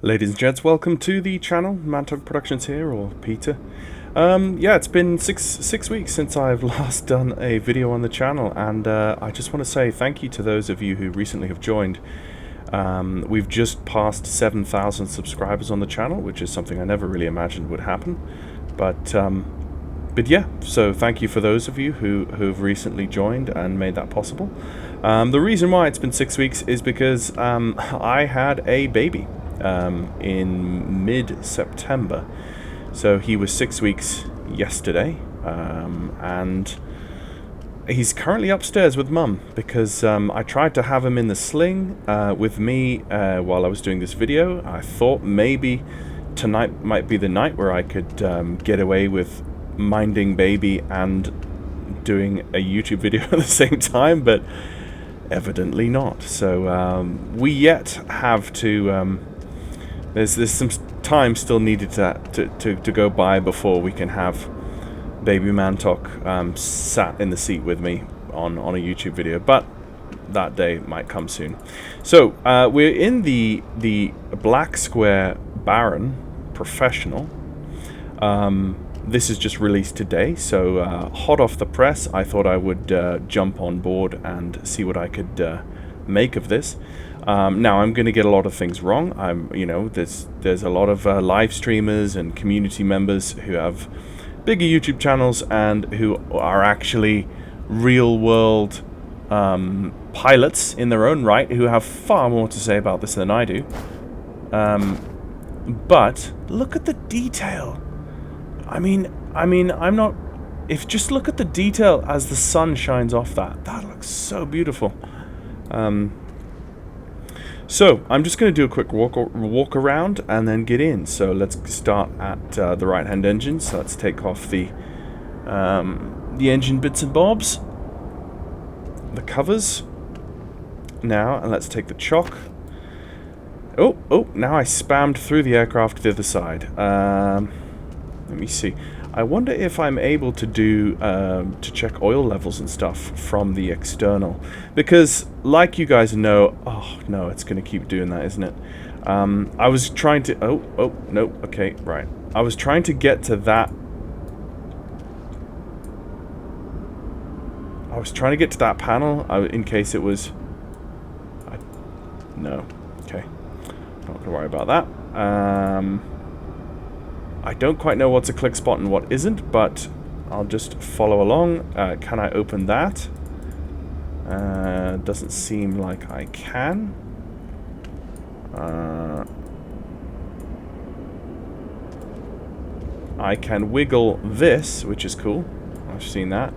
Ladies and gents, welcome to the channel. Mantok Productions here, or Peter. Yeah, it's been six weeks since I've last done a video on the channel, and I just want to say thank you to those of you who recently have joined. We've just passed 7,000 subscribers on the channel, which is something I never really imagined would happen. But yeah, so thank you for those of you who've recently joined and made that possible. The reason why it's been 6 weeks is because I had a baby in mid-September. So he was 6 weeks yesterday, and he's currently upstairs with Mum because I tried to have him in the sling with me while I was doing this video. I thought maybe tonight might be the night where I could get away with minding baby and doing a YouTube video at the same time, but evidently not. So we yet have to there's some time still needed to go by before we can have baby Mantok sat in the seat with me on a YouTube video, but that day might come soon. So we're in the Blacksquare Baron Professional. This is just released today, so hot off the press, I thought I would jump on board and see what I could make of this. Now I'm going to get a lot of things wrong. There's a lot of live streamers and community members who have bigger YouTube channels and who are actually real-world pilots in their own right, who have far more to say about this than I do. But look at the detail. I mean, I'm not. If just look at the detail as the sun shines off that looks so beautiful. So I'm just going to do a quick walk around and then get in. So let's start at the right-hand engine. So let's take off the engine bits and bobs, the covers now, and let's take the chock. Oh! Now I spammed through the aircraft to the other side. Let me see. I wonder if I'm able to do to check oil levels and stuff from the external, because like you guys know, oh no, it's going to keep doing that, isn't it? I was trying to. Oh no. Okay, right. I was trying to get to that. I was trying to get to that panel in case it was. No. Okay. Not gonna worry about that. I don't quite know what's a click spot and what isn't, but I'll just follow along. Can I open that? Doesn't seem like I can. I can wiggle this, which is cool. I've seen that.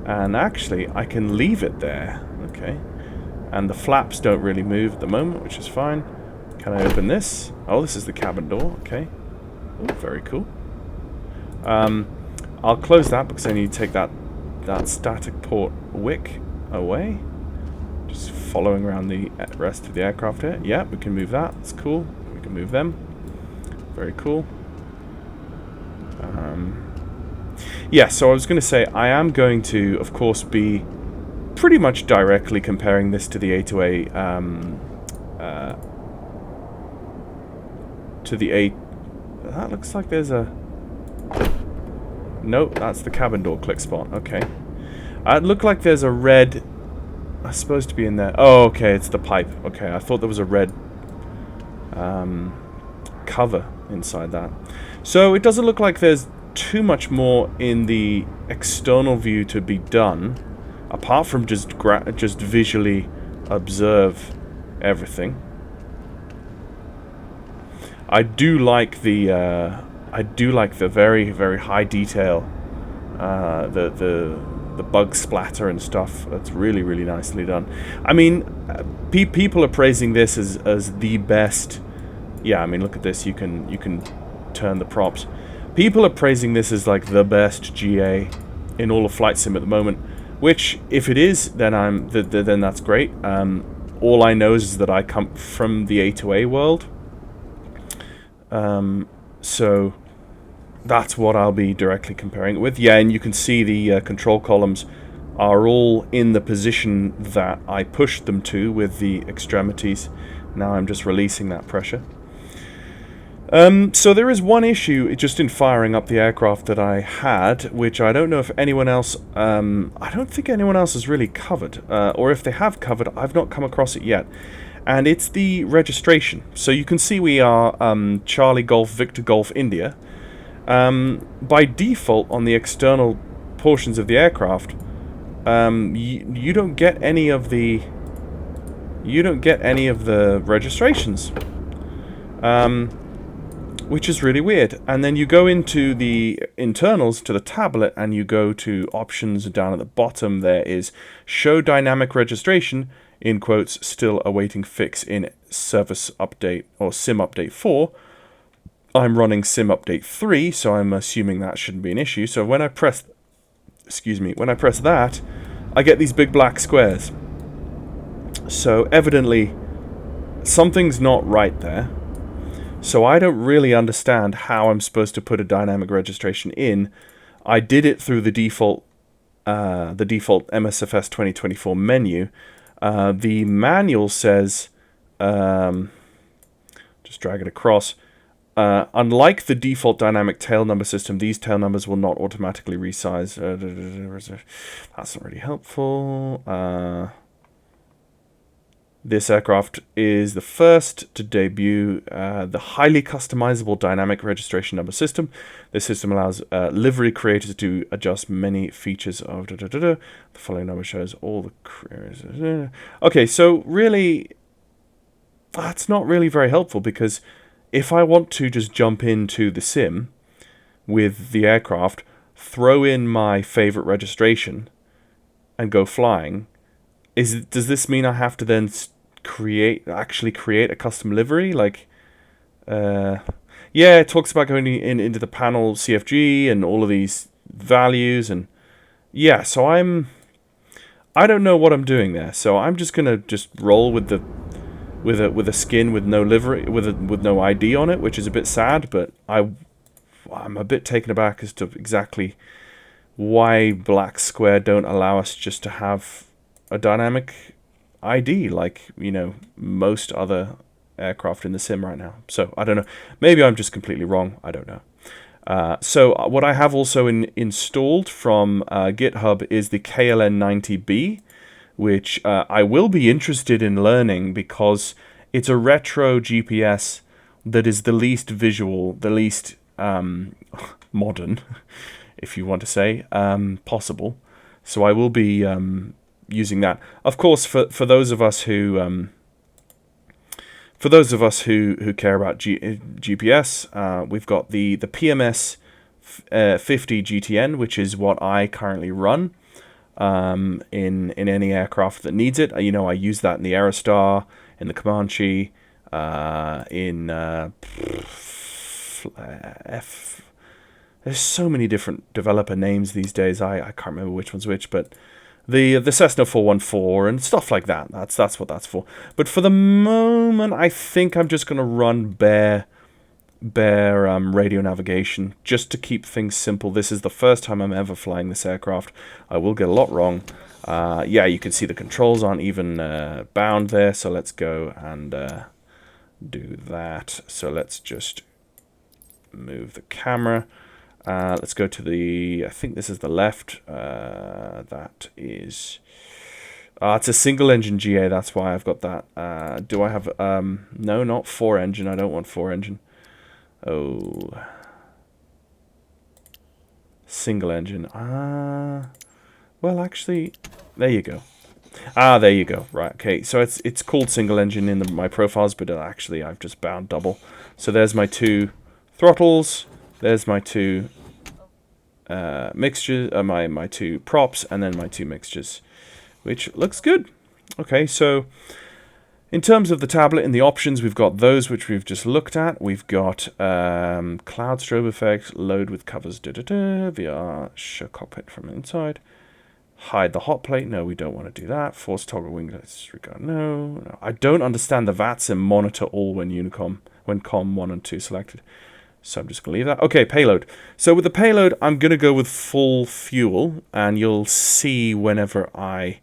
And actually, I can leave it there. Okay. And the flaps don't really move at the moment, which is fine. Can I open this? Oh, this is the cabin door. Okay. Oh, very cool. I'll close that because I need to take that static port wick away. Just following around the rest of the aircraft here. Yeah, we can move that. That's cool. We can move them. Very cool. Yeah, so I was going to say, I am going to, of course, be pretty much directly comparing this to the A2A, that looks like there's a... Nope, that's the cabin door click spot. Okay. It looked like there's a red... That's supposed to be in there. Oh, okay, it's the pipe. Okay, I thought there was a red cover inside that. So it doesn't look like there's too much more in the external view to be done, apart from just visually observe everything. I do like the very, very high detail, the bug splatter and stuff. That's really, really nicely done. I mean, people are praising this as the best. Yeah, I mean, look at this. You can turn the props. People are praising this as like the best GA in all of Flight Sim at the moment. Which, if it is, then then that's great. All I know is that I come from the A2A world. So that's what I'll be directly comparing it with. Yeah, and you can see the control columns are all in the position that I pushed them to with the extremities. Now I'm just releasing that pressure. So there is one issue just in firing up the aircraft that I had, which I don't know if anyone else, I don't think anyone else has really covered, or if they have covered, I've not come across it yet. And it's the registration. So you can see we are Charlie Golf, Victor Golf, India. By default, on the external portions of the aircraft, you don't get any of the registrations, which is really weird. And then you go into the internals to the tablet, and you go to options down at the bottom. There is show dynamic registration, in quotes, still awaiting fix in service update or sim update 4. I'm running sim update 3, so I'm assuming that shouldn't be an issue. So when I press, when I press that, I get these big black squares. So evidently something's not right there. So I don't really understand how I'm supposed to put a dynamic registration in. I did it through the default MSFS2024 menu. The manual says, just drag it across, unlike the default dynamic tail number system, these tail numbers will not automatically resize. That's not really helpful. This aircraft is the first to debut the highly customizable dynamic registration number system. This system allows livery creators to adjust many features of The following number shows all the creators. Okay, so really, that's not really very helpful, because if I want to just jump into the sim with the aircraft, throw in my favorite registration, and go flying, does this mean I have to then actually create a custom livery? Like, yeah, it talks about going into the panel CFG and all of these values, and yeah, so I don't know what I'm doing there. So I'm just gonna roll with a skin with no livery, with no ID on it, which is a bit sad. But I'm a bit taken aback as to exactly why Blacksquare don't allow us just to have a dynamic ID, like, you know, most other aircraft in the sim right now. So I don't know. Maybe I'm just completely wrong. I don't know. So what I have also installed from GitHub is the KLN90B, which I will be interested in learning, because it's a retro GPS that is the least visual, the least modern, if you want to say, possible. So I will be using that. Of course, for those of us who care about GPS, we've got the PMS 50 GTN, which is what I currently run in any aircraft that needs it. You know, I use that in the Aerostar, in the Comanche, in there's so many different developer names these days. I can't remember which one's which, but the Cessna 414 and stuff like that. That's what that's for. But for the moment, I think I'm just going to run bare radio navigation, just to keep things simple. This is the first time I'm ever flying this aircraft. I will get a lot wrong. Yeah, you can see the controls aren't even bound there. So let's go and do that. So let's just move the camera. Let's go to I think this is the left. That is, it's a single engine GA. That's why I've got that. Do I have, no, not 4 engine. I don't want 4 engine. Oh, single engine. Well, actually, there you go. There you go. Right. Okay. So it's called single engine in my profiles, but actually I've just bound double. So there's my 2 throttles. There's my 2 mixtures, my 2 props, and then my 2 mixtures, which looks good. Okay, so in terms of the tablet and the options, we've got those which we've just looked at. We've got cloud strobe effects, load with covers, VR, show cockpit from inside, hide the hot plate. No, we don't want to do that. Force toggle winglet disregard. No. I don't understand the VATS and monitor all when COM 1 and 2 selected. So I'm just going to leave that. Okay, payload. So with the payload, I'm going to go with full fuel, and you'll see whenever I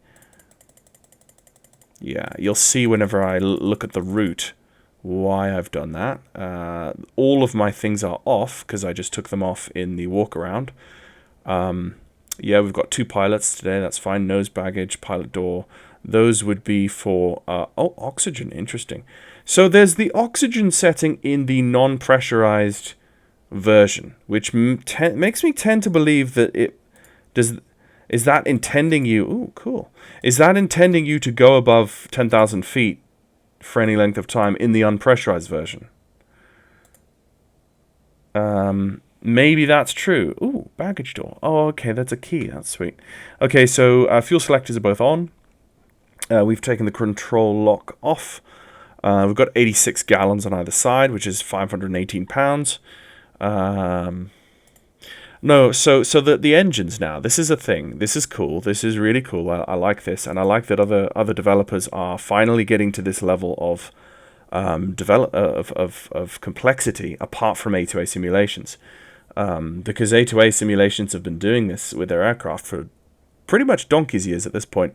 look at the route why I've done that. All of my things are off because I just took them off in the walk around. Yeah, we've got 2 pilots today. That's fine. Nose baggage, pilot door. Those would be for... oh, oxygen. Interesting. So there's the oxygen setting in the non-pressurized version, which makes me tend to believe that it does. Is that intending you? Ooh, cool. Is that intending you to go above 10,000 feet for any length of time in the unpressurized version? Maybe that's true. Ooh, baggage door. Oh, okay, that's a key. That's sweet. Okay, so fuel selectors are both on. We've taken the control lock off. We've got 86 gallons on either side, which is 518 pounds. No, so the engines now. This is a thing. This is cool. This is really cool. I like this, and I like that other developers are finally getting to this level of of complexity apart from A2A simulations, because A2A simulations have been doing this with their aircraft for pretty much donkey's years at this point,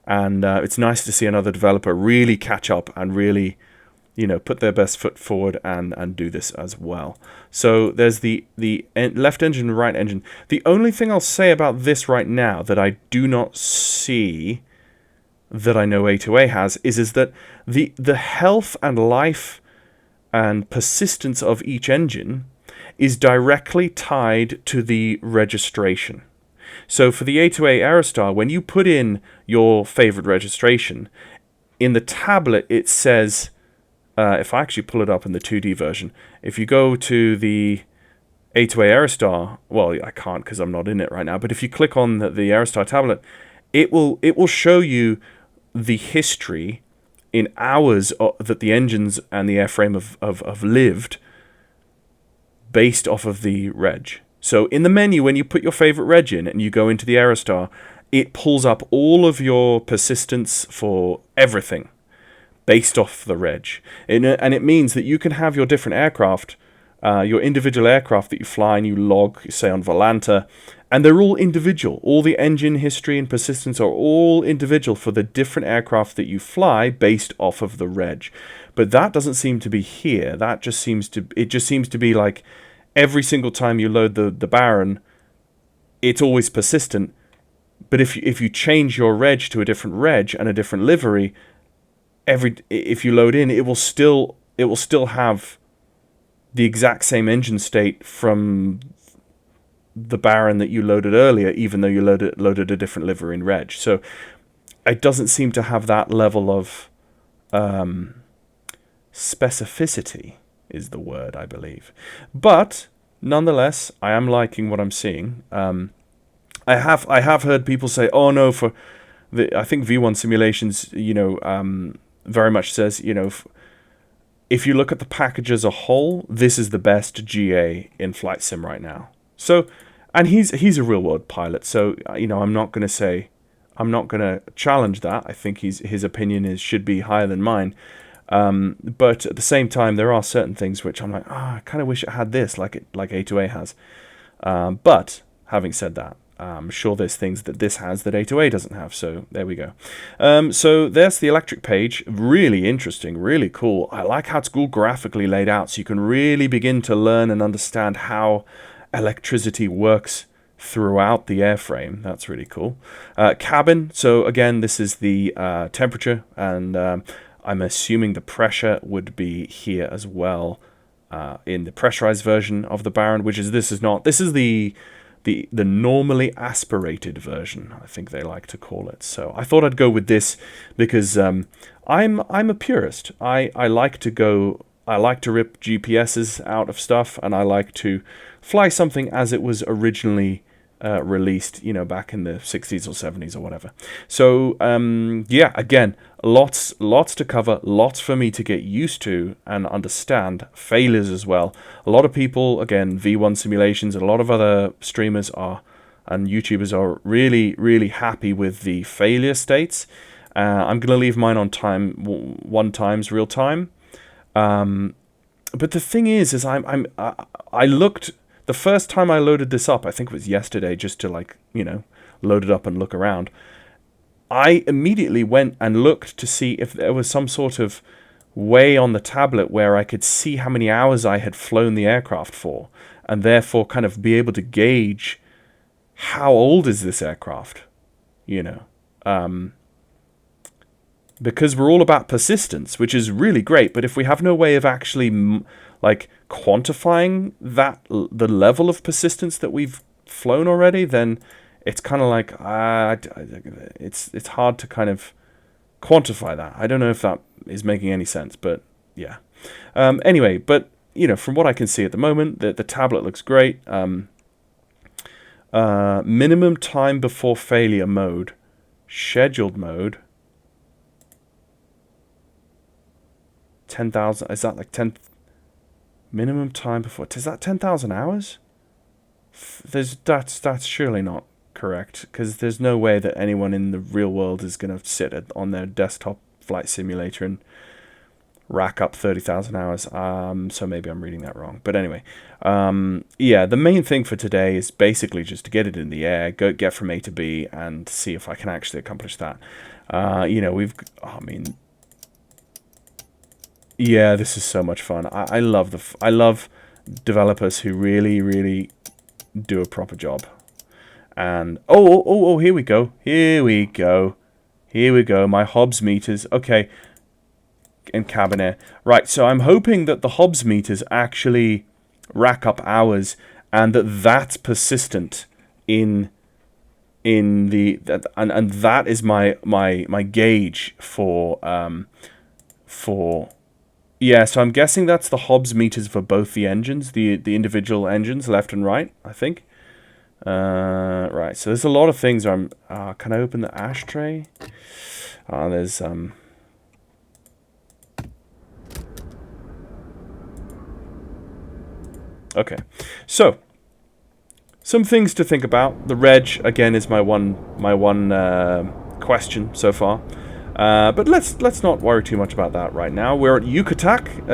and it's nice to see another developer really catch up and really, put their best foot forward and do this as well. So there's the left engine, right engine. The only thing I'll say about this right now that I do not see that I know A2A has is that the health and life and persistence of each engine is directly tied to the registration. So for the A2A Aerostar, when you put in your favorite registration, in the tablet it says, if I actually pull it up in the 2D version, if you go to the A2A Aerostar, well, I can't because I'm not in it right now, but if you click on the Aerostar tablet, it will show you the history in hours that the engines and the airframe have lived based off of the reg. So in the menu, when you put your favorite reg in and you go into the Aerostar, it pulls up all of your persistence for everything based off the reg. And it means that you can have your different aircraft, your individual aircraft that you fly and you log, say on Volanta, and they're all individual. All the engine history and persistence are all individual for the different aircraft that you fly based off of the reg. But that doesn't seem to be here. It just seems to be like every single time you load the Baron, it's always persistent. But if you change your reg to a different reg and a different livery, if you load in, it will still have the exact same engine state from the Baron that you loaded earlier, even though you loaded a different livery in reg. So it doesn't seem to have that level of specificity is the word, I believe. But nonetheless, I am liking what I'm seeing. I have heard people say, "Oh no," I think V1 Simulations, very much says, if you look at the package as a whole, this is the best GA in flight sim right now. So, and he's a real world pilot, so I'm not going to challenge that. I think his opinion should be higher than mine. But at the same time, there are certain things which I'm like, I kind of wish it had this, like A2A has. But having said that, I'm sure there's things that this has that A2A doesn't have, so there we go. So there's the electric page. Really interesting, really cool. I like how it's all graphically laid out, so you can really begin to learn and understand how electricity works throughout the airframe. That's really cool. Cabin, so again, this is the temperature, and I'm assuming the pressure would be here as well in the pressurized version of the Baron, this is the normally aspirated version, I think they like to call it. So I thought I'd go with this because I'm a purist. I like to rip GPSs out of stuff, and I like to fly something as it was originally released, back in the 60s or 70s or whatever. So yeah, again, lots to cover, lots for me to get used to and understand. Failures as well. A lot of people, again, V1 Simulations, and a lot of other streamers and YouTubers are really, really happy with the failure states. I'm going to leave mine on 1x real time. But the thing is I looked. The first time I loaded this up, I think it was yesterday, just to load it up and look around, I immediately went and looked to see if there was some sort of way on the tablet where I could see how many hours I had flown the aircraft for, and therefore kind of be able to gauge how old is this aircraft, you know. Because we're all about persistence, which is really great, but if we have no way of actually like quantifying that, the level of persistence that we've flown already, then it's kind of like it's hard to kind of quantify that. I don't know if that is making any sense, but yeah. Anyway, but you know, from what I can see at the moment, the tablet looks great. Minimum time before failure mode, scheduled mode. 10,000, is that like 10 minimum time before, is that 10,000 hours? That's surely not correct, because there's no way that anyone in the real world is going to sit on their desktop flight simulator and rack up 30,000 hours. So maybe I'm reading that wrong, but anyway, yeah, the main thing for today is basically just to get it in the air, get from A to B, and see if I can actually accomplish that. You know, yeah, this is so much fun. I love developers who really do a proper job. And here we go. My Hobbs meters. Okay, and cabin air. Right. So I'm hoping that the Hobbs meters actually rack up hours, and that's persistent in the and that is my gauge for. Yeah, so I'm guessing that's the Hobbs meters for both the engines, the individual engines, left and right, I think. Right, so there's a lot of things. Can I open the ashtray? There's okay, so some things to think about. The reg again is my one question so far. But let's not worry too much about that right now. We're at Yakutat.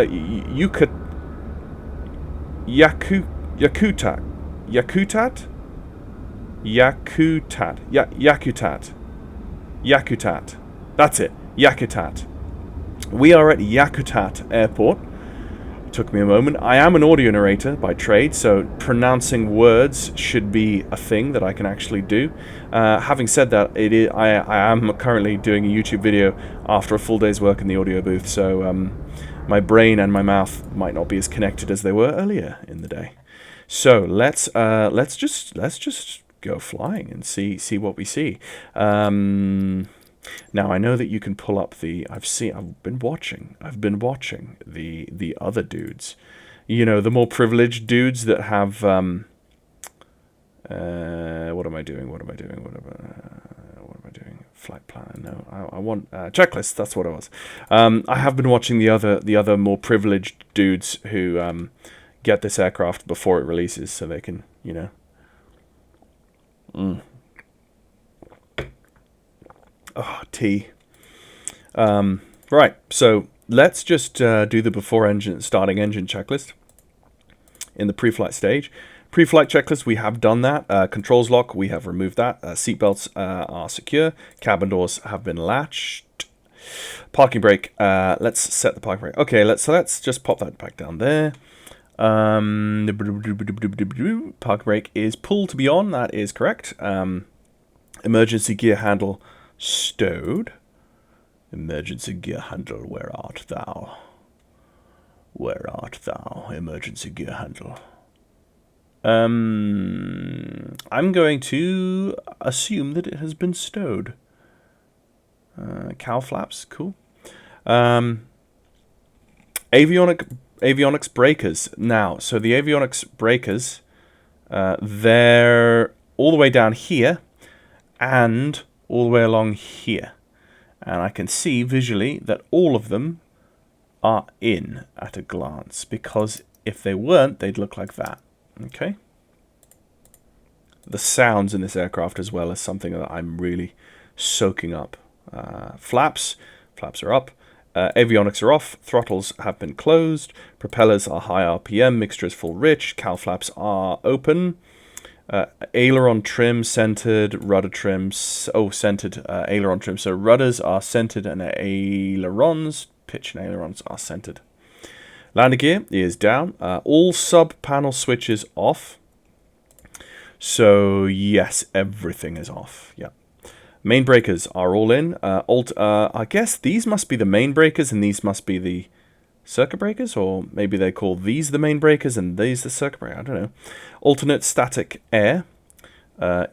That's it. Yakutat. We are at Yakutat Airport. It took me a moment. I am an audio narrator by trade, so pronouncing words should be a thing that I can actually do. Having said that, I am currently doing a YouTube video after a full day's work in the audio booth, so my brain and my mouth might not be as connected as they were earlier in the day. So let's just go flying and see what we see. Now I know that you can pull up the. I've been watching the other dudes. You know, the more privileged dudes that have. What am I doing? Flight planner? No, I want checklist. That's what it was. I have been watching the other more privileged dudes who get this aircraft before it releases, so they can, you know. Oh, tea. Right, so let's just do the before starting engine checklist in the pre-flight stage. Pre-flight checklist, we have done that. Controls lock, we have removed that. Seatbelts are secure. Cabin doors have been latched. Parking brake, let's set the parking brake. Okay, let's just pop that back down there. Parking brake is pulled to be on, that is correct. Emergency gear handle stowed. Emergency gear handle, where art thou? Where art thou, emergency gear handle? I'm going to assume that it has been stowed. Cowl flaps, cool. Avionics breakers. Now, so the avionics breakers, they're all the way down here and all the way along here. And I can see visually that all of them are in at a glance, because if they weren't, they'd look like that. Okay. The sounds in this aircraft as well is something that I'm really soaking up. Flaps are up. Avionics are off. Throttles have been closed. Propellers are high RPM. Mixture is full rich. Cowl flaps are open. Aileron trim centered. Rudder trim. Centered aileron trim. So rudders are centered and ailerons pitch and ailerons are centered. Landing gear is down. All sub-panel switches off. So, yes, everything is off. Yeah. Main breakers are all in. I guess these must be the main breakers and these must be the circuit breakers, or maybe they call these the main breakers and these the circuit breaker. I don't know. Alternate static air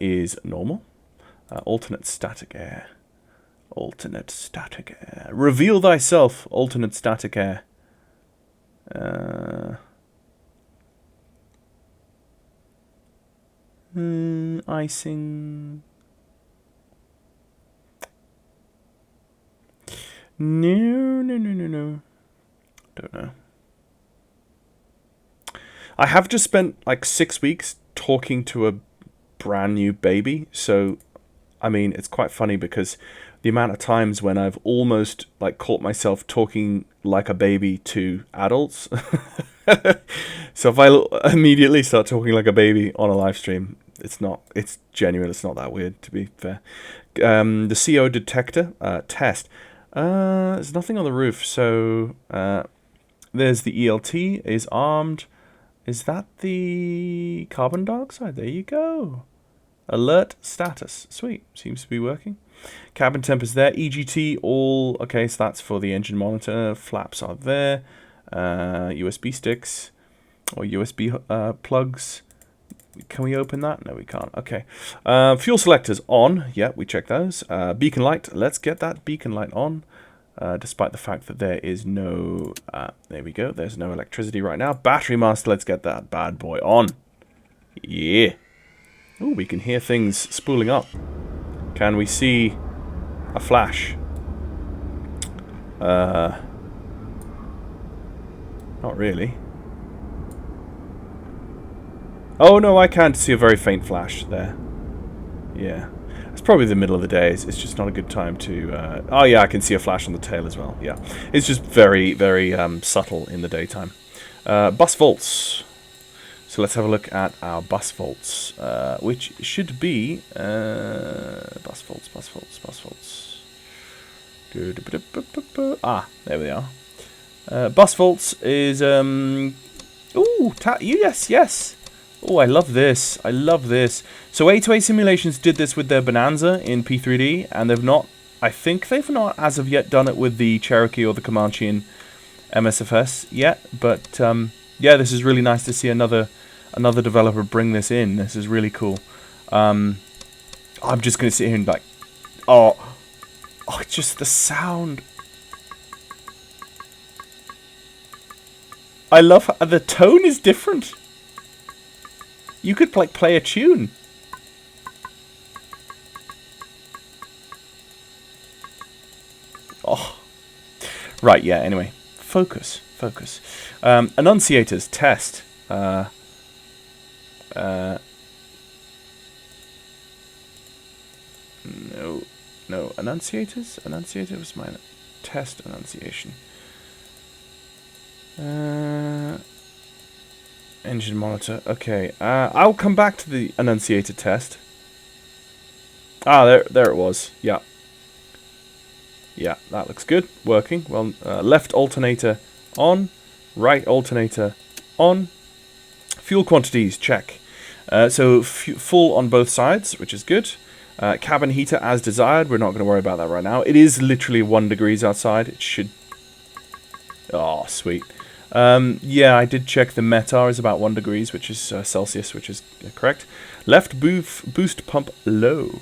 is normal. Alternate static air. Alternate static air. Reveal thyself, alternate static air. Icing. No. Don't know. I have just spent like 6 weeks talking to a brand new baby, so I mean it's quite funny because the amount of times when I've almost like caught myself talking like a baby to adults. So if I immediately start talking like a baby on a live stream, it's genuine, it's not that weird, to be fair. The CO detector test. There's nothing on the roof, so there's the ELT is armed. Is that the carbon dioxide? There you go. Alert status. Sweet. Seems to be working. Cabin temp is there. EGT all. Okay, so that's for the engine monitor. Flaps are there. USB sticks or USB plugs. Can we open that? No, we can't. Okay. Fuel selectors on. Yeah, we check those. Beacon light. Let's get that beacon light on. Despite the fact that there is no... there we go. There's no electricity right now. Battery master. Let's get that bad boy on. Yeah. Oh, we can hear things spooling up. Can we see a flash? Not really. Oh, no, I can't see a very faint flash there. Yeah. It's probably the middle of the day. It's just not a good time to... oh, yeah, I can see a flash on the tail as well. Yeah. It's just very, very subtle in the daytime. Bus volts. So let's have a look at our bus volts, which should be... bus volts. Ah, there we are. Bus volts is... ooh, yes. Oh, I love this. So A2A Simulations did this with their Bonanza in P3D, and they've not... I think they've not, as of yet, done it with the Cherokee or the Comanche in MSFS yet. But, yeah, this is really nice to see another developer bring this in. This is really cool. I'm just going to sit here and like... Oh, just the sound. I love how the tone is different. You could like play a tune. Oh. Right, yeah, anyway. Focus. Annunciators, test. No. Annunciators? Annunciator was my test annunciation. Engine monitor. Okay. I'll come back to the annunciator test. Ah, there it was. Yeah. Yeah, that looks good. Working. Well, left alternator on. Right alternator on. Fuel quantities, check. So full on both sides, which is good. Cabin heater as desired. We're not going to worry about that right now. It is literally 1 degrees outside. It should... Oh, sweet. Yeah, I did check the METAR is about 1 degrees, which is Celsius, which is correct. Left boost pump low.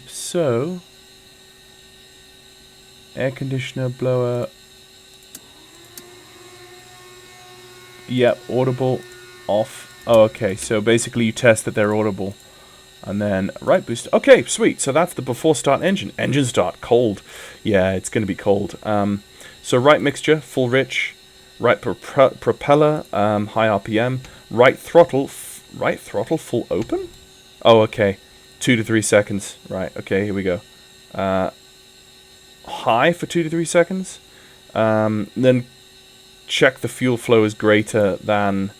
So... Air conditioner, blower... Yep, audible, off. Oh, okay, so basically you test that they're audible. And then right boost. Okay, sweet. So that's the before start engine. Engine start, cold. Yeah, it's going to be cold. So right mixture, full rich. Right propeller, high RPM. Right throttle, full open? Oh, okay. 2 to 3 seconds. Right, okay, here we go. High for 2 to 3 seconds. Then check the fuel flow is greater than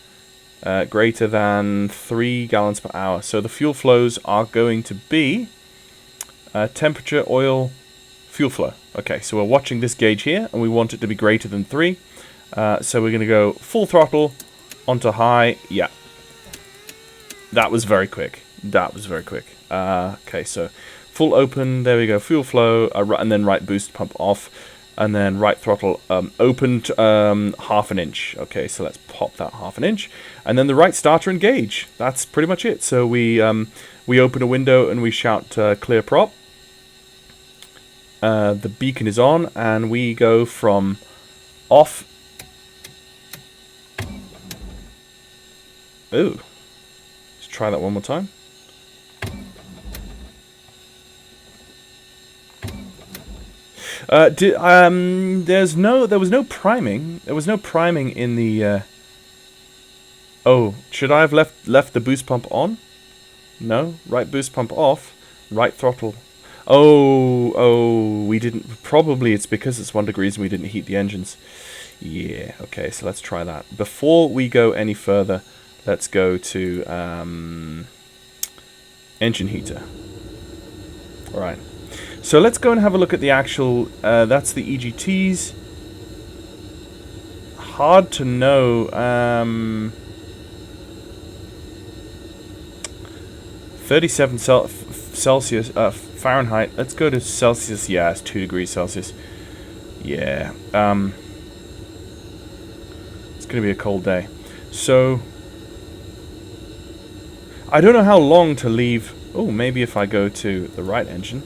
3 gallons per hour. So the fuel flows are going to be temperature, oil, fuel flow. Okay, so we're watching this gauge here, and we want it to be greater than 3. So we're going to go full throttle onto high. Yeah. That was very quick. That was very quick. Okay, so full open. There we go. Fuel flow. And then right boost pump off. And then right throttle opened half an inch. Okay, so let's pop that half an inch. And then the right starter engage. That's pretty much it. So we open a window and we shout clear prop. The beacon is on, and we go from off. Ooh. Let's try that one more time. There was no priming. There was no priming in the. Oh, should I have left the boost pump on? No, right boost pump off, right throttle. Oh, we didn't. Probably it's because it's 1 degree and we didn't heat the engines. Yeah. Okay, so let's try that. Before we go any further, let's go to engine heater. All right. So let's go and have a look at the actual, that's the EGTs. Hard to know. 37 Celsius, Fahrenheit. Let's go to Celsius. Yeah, it's 2 degrees Celsius. Yeah. It's going to be a cold day. So, I don't know how long to leave. Oh, maybe if I go to the right engine,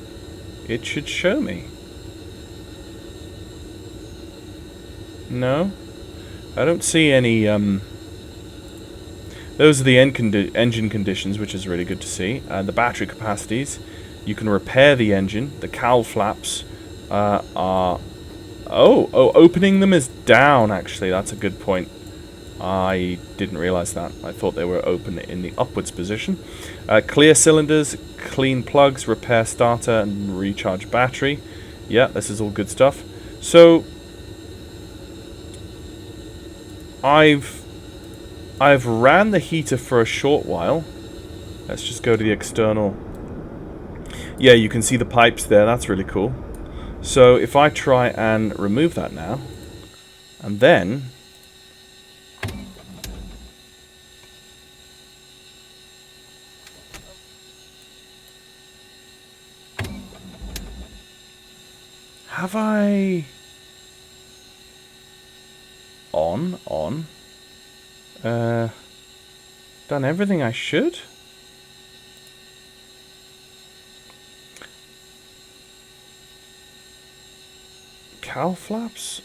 it should show me. No, I don't see any. Those are the engine conditions, which is really good to see. The battery capacities. You can repair the engine. The cowl flaps are. Oh, opening them is down. Actually, that's a good point. I didn't realize that. I thought they were open in the upwards position. Clear cylinders, clean plugs, repair starter, and recharge battery. Yeah, this is all good stuff. So I've ran the heater for a short while. Let's just go to the external. Yeah, you can see the pipes there. That's really cool. So if I try and remove that now, and then have I on done everything I should? Cowl flaps?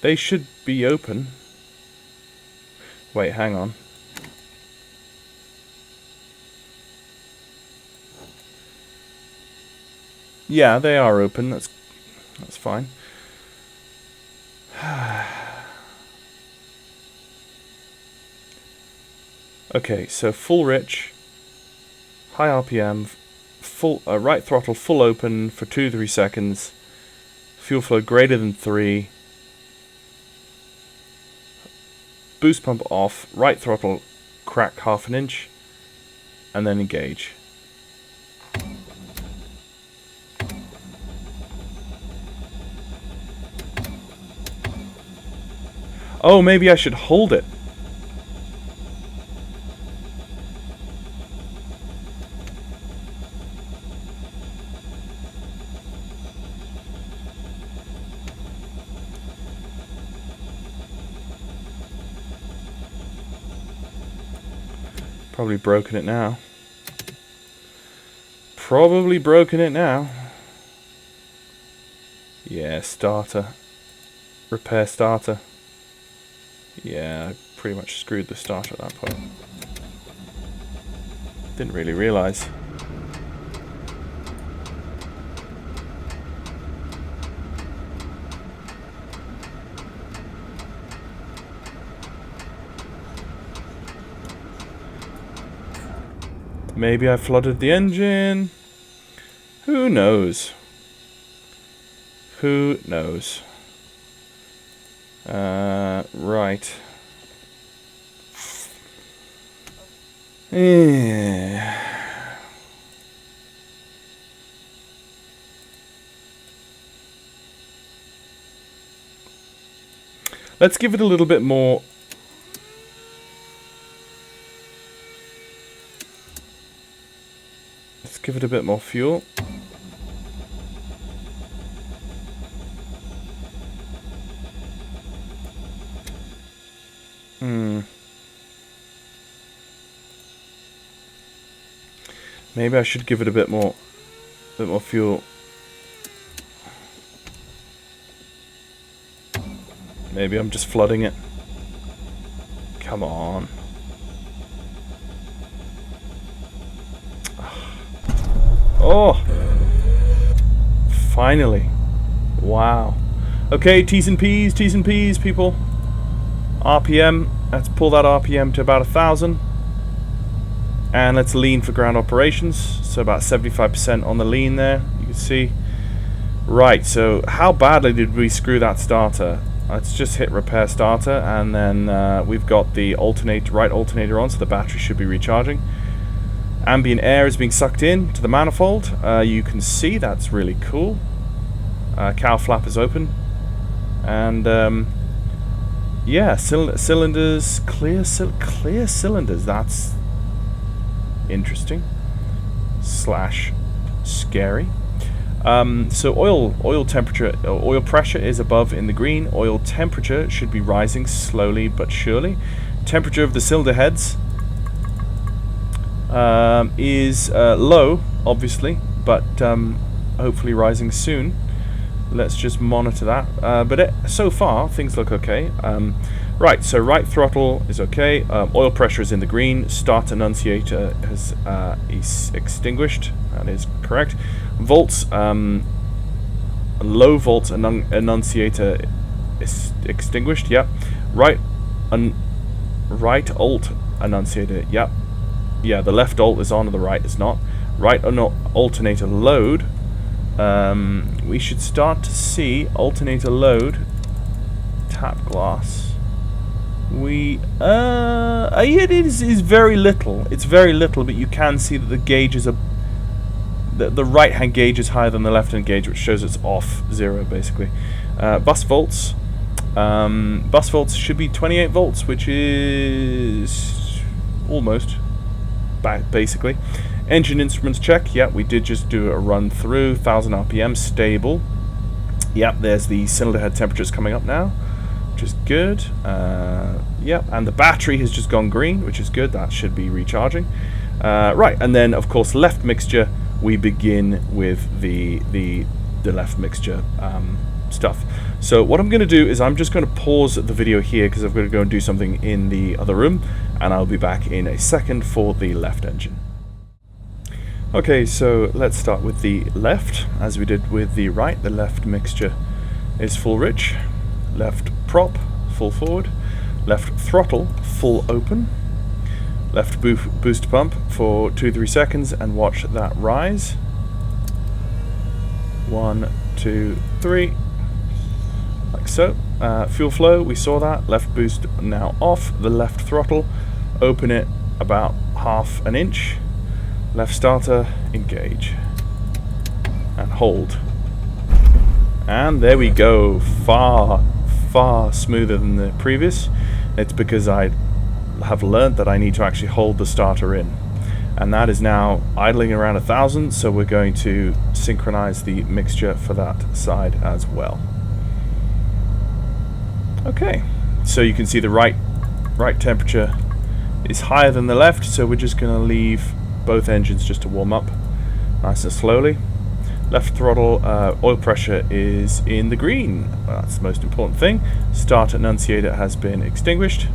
They should be open. Wait, hang on. Yeah, they are open. That's fine. Okay, so full rich, high RPM, full right throttle full open for 2-3 seconds. Fuel flow greater than 3. Boost pump off. Right throttle crack half an inch, and then engage. Oh, maybe I should hold it. Probably broken it now. Probably broken it now. Yeah, starter. Repair starter. Yeah, I pretty much screwed the starter at that point. Didn't really realise. Maybe I flooded the engine. Who knows? Who knows? Right. Let's give it a little bit more. Let's give it a bit more fuel. Maybe I should give it a bit more fuel. Maybe I'm just flooding it. Come on. Oh! Finally. Wow. Okay, T's and P's, people. RPM. Let's pull that RPM to about 1,000. And let's lean for ground operations. So about 75% on the lean there. You can see. Right, so how badly did we screw that starter? Let's just hit repair starter, and then we've got the right alternator on, so the battery should be recharging. Ambient air is being sucked in to the manifold. You can see that's really cool. Cowl flap is open, and yeah, cylinders, clear cylinders. That's interesting / scary. So oil temperature, oil pressure is above in the green. Oil temperature should be rising slowly but surely. Temperature of the cylinder heads is low, obviously, but hopefully rising soon. Let's just monitor that. But so far, things look okay. Right, so right throttle is okay. Oil pressure is in the green. Start annunciator is extinguished. That is correct. Volts, low volts annunciator is extinguished. Yep. Right alt annunciator. Yep. Yeah, the left alt is on and the right is not. Right alternator load. We should start to see alternator load. Tap glass. It is very little. It's very little, but you can see that the gauges are. The right-hand gauge is higher than the left-hand gauge, which shows it's off 0, basically. Bus volts. Bus volts should be 28 volts, which is almost, basically. Engine instruments check. Yeah, we did just do a run through. 1,000 RPM, stable. Yep, there's the cylinder head temperatures coming up now, which is good. Yep, and the battery has just gone green, which is good. That should be recharging. Right, and then, of course, left mixture. We begin with the left mixture stuff. So what I'm going to do is I'm just going to pause the video here because I've got to go and do something in the other room, and I'll be back in a second for the left engine. Okay, so let's start with the left, as we did with the right. The left mixture is full rich, left prop full forward, left throttle full open. Left boost pump for 2-3 seconds and watch that rise. 1, 2, 3, like so. Fuel flow, we saw that. Left boost now off. The left throttle, open it about 1/2 inch. Left starter, engage and hold. And there we go. Far smoother than the previous. It's because I have learned that I need to actually hold the starter in, and that is now idling around 1,000, so we're going to synchronize the mixture for that side as well. Okay, so you can see the right temperature is higher than the left, so we're just going to leave both engines just to warm up nice and slowly. Left throttle, oil pressure is in the green. That's the most important thing. Start annunciator has been extinguished.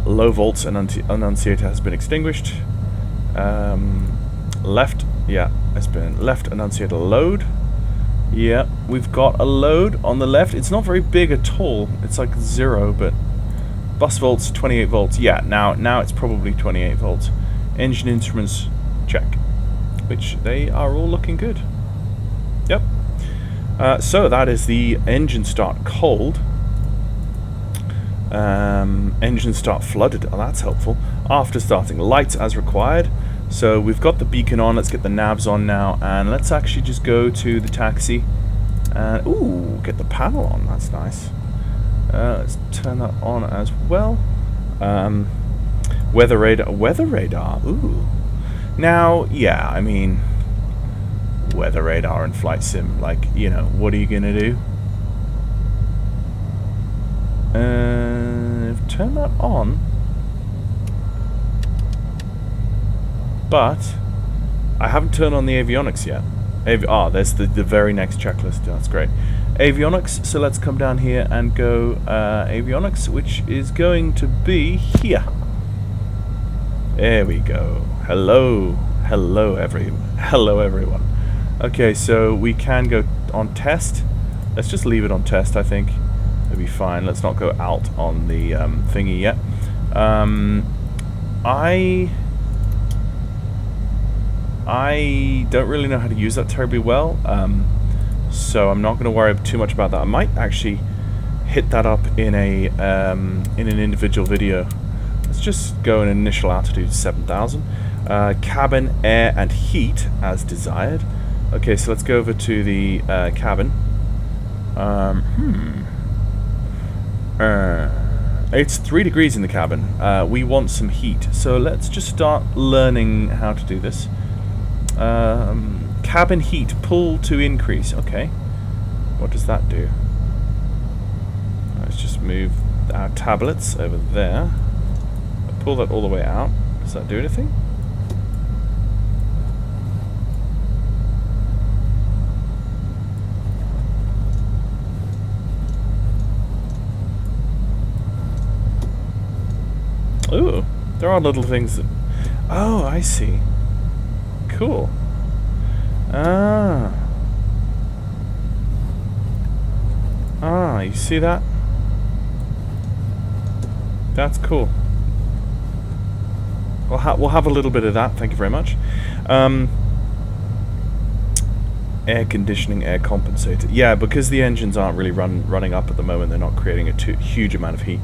Low volts annunciator has been extinguished. Left, yeah, has been left annunciator load. Yeah, we've got a load on the left. It's not very big at all. It's like 0, but bus volts 28 volts. Yeah, now it's probably 28 volts. Engine instruments check, which they are all looking good. Yep. So that is the engine start cold. Engine start flooded. Oh, that's helpful. after starting. Lights as required. So we've got the beacon on, let's get the navs on now, and let's actually just go to the taxi and, ooh, get the panel on, that's nice. Let's turn that on as well. Weather radar, ooh. Now, yeah, I mean, weather radar and flight sim, like, you know, what are you gonna do? Turn that on. But I haven't turned on the avionics yet. There's the very next checklist. That's great. Avionics. So let's come down here and go avionics, which is going to be here. There we go. Hello everyone. Okay, so we can go on test. Let's just leave it on test. I think it'll be fine. Let's not go out on the thingy yet. I don't really know how to use that terribly well, so I'm not going to worry too much about that. I might actually hit that up in an individual video. Let's just go an initial altitude 7,000. Cabin, air, and heat as desired. Okay, so let's go over to the cabin. It's 3 degrees in the cabin. We want some heat, so let's just start learning how to do this. Cabin heat, pull to increase. Okay, what does that do? Let's just move our tablets over there. Pull that all the way out. Does that do anything? Ooh, there are little things that... Oh, I see. Cool. You see that? That's cool. We'll have a little bit of that, thank you very much. Air conditioning, air compensator. Yeah, because the engines aren't really running up at the moment, they're not creating a huge amount of heat.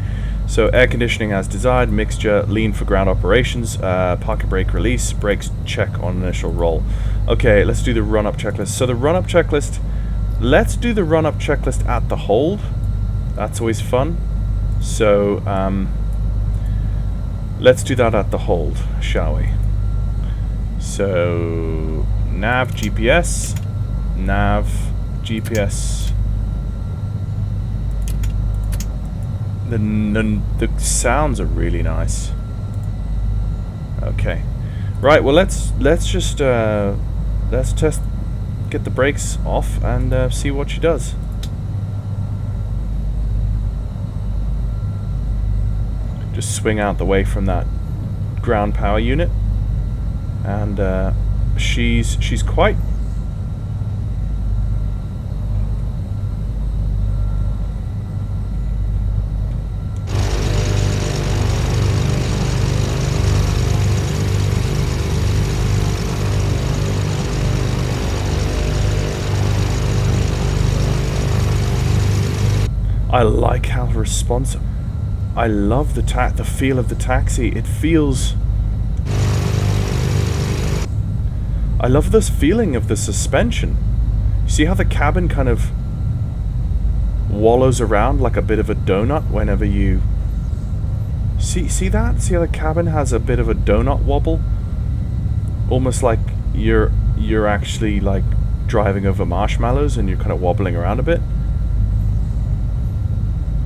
So air conditioning as desired, mixture, lean for ground operations, parking brake release, brakes check on initial roll. Okay, let's do the run-up checklist. So the run-up checklist, let's do the run-up checklist at the hold. That's always fun. So let's do that at the hold, shall we? So nav, GPS, nav, GPS. The sounds are really nice. Okay, right. Well, let's just test, get the brakes off, and see what she does. Just swing out the way from that ground power unit, and she's quite. I like how responsive. I love the feel of the taxi. It feels. I love this feeling of the suspension. You see how the cabin kind of wallows around like a bit of a donut whenever you see that? See how the cabin has a bit of a donut wobble? Almost like you're actually like driving over marshmallows and you're kind of wobbling around a bit.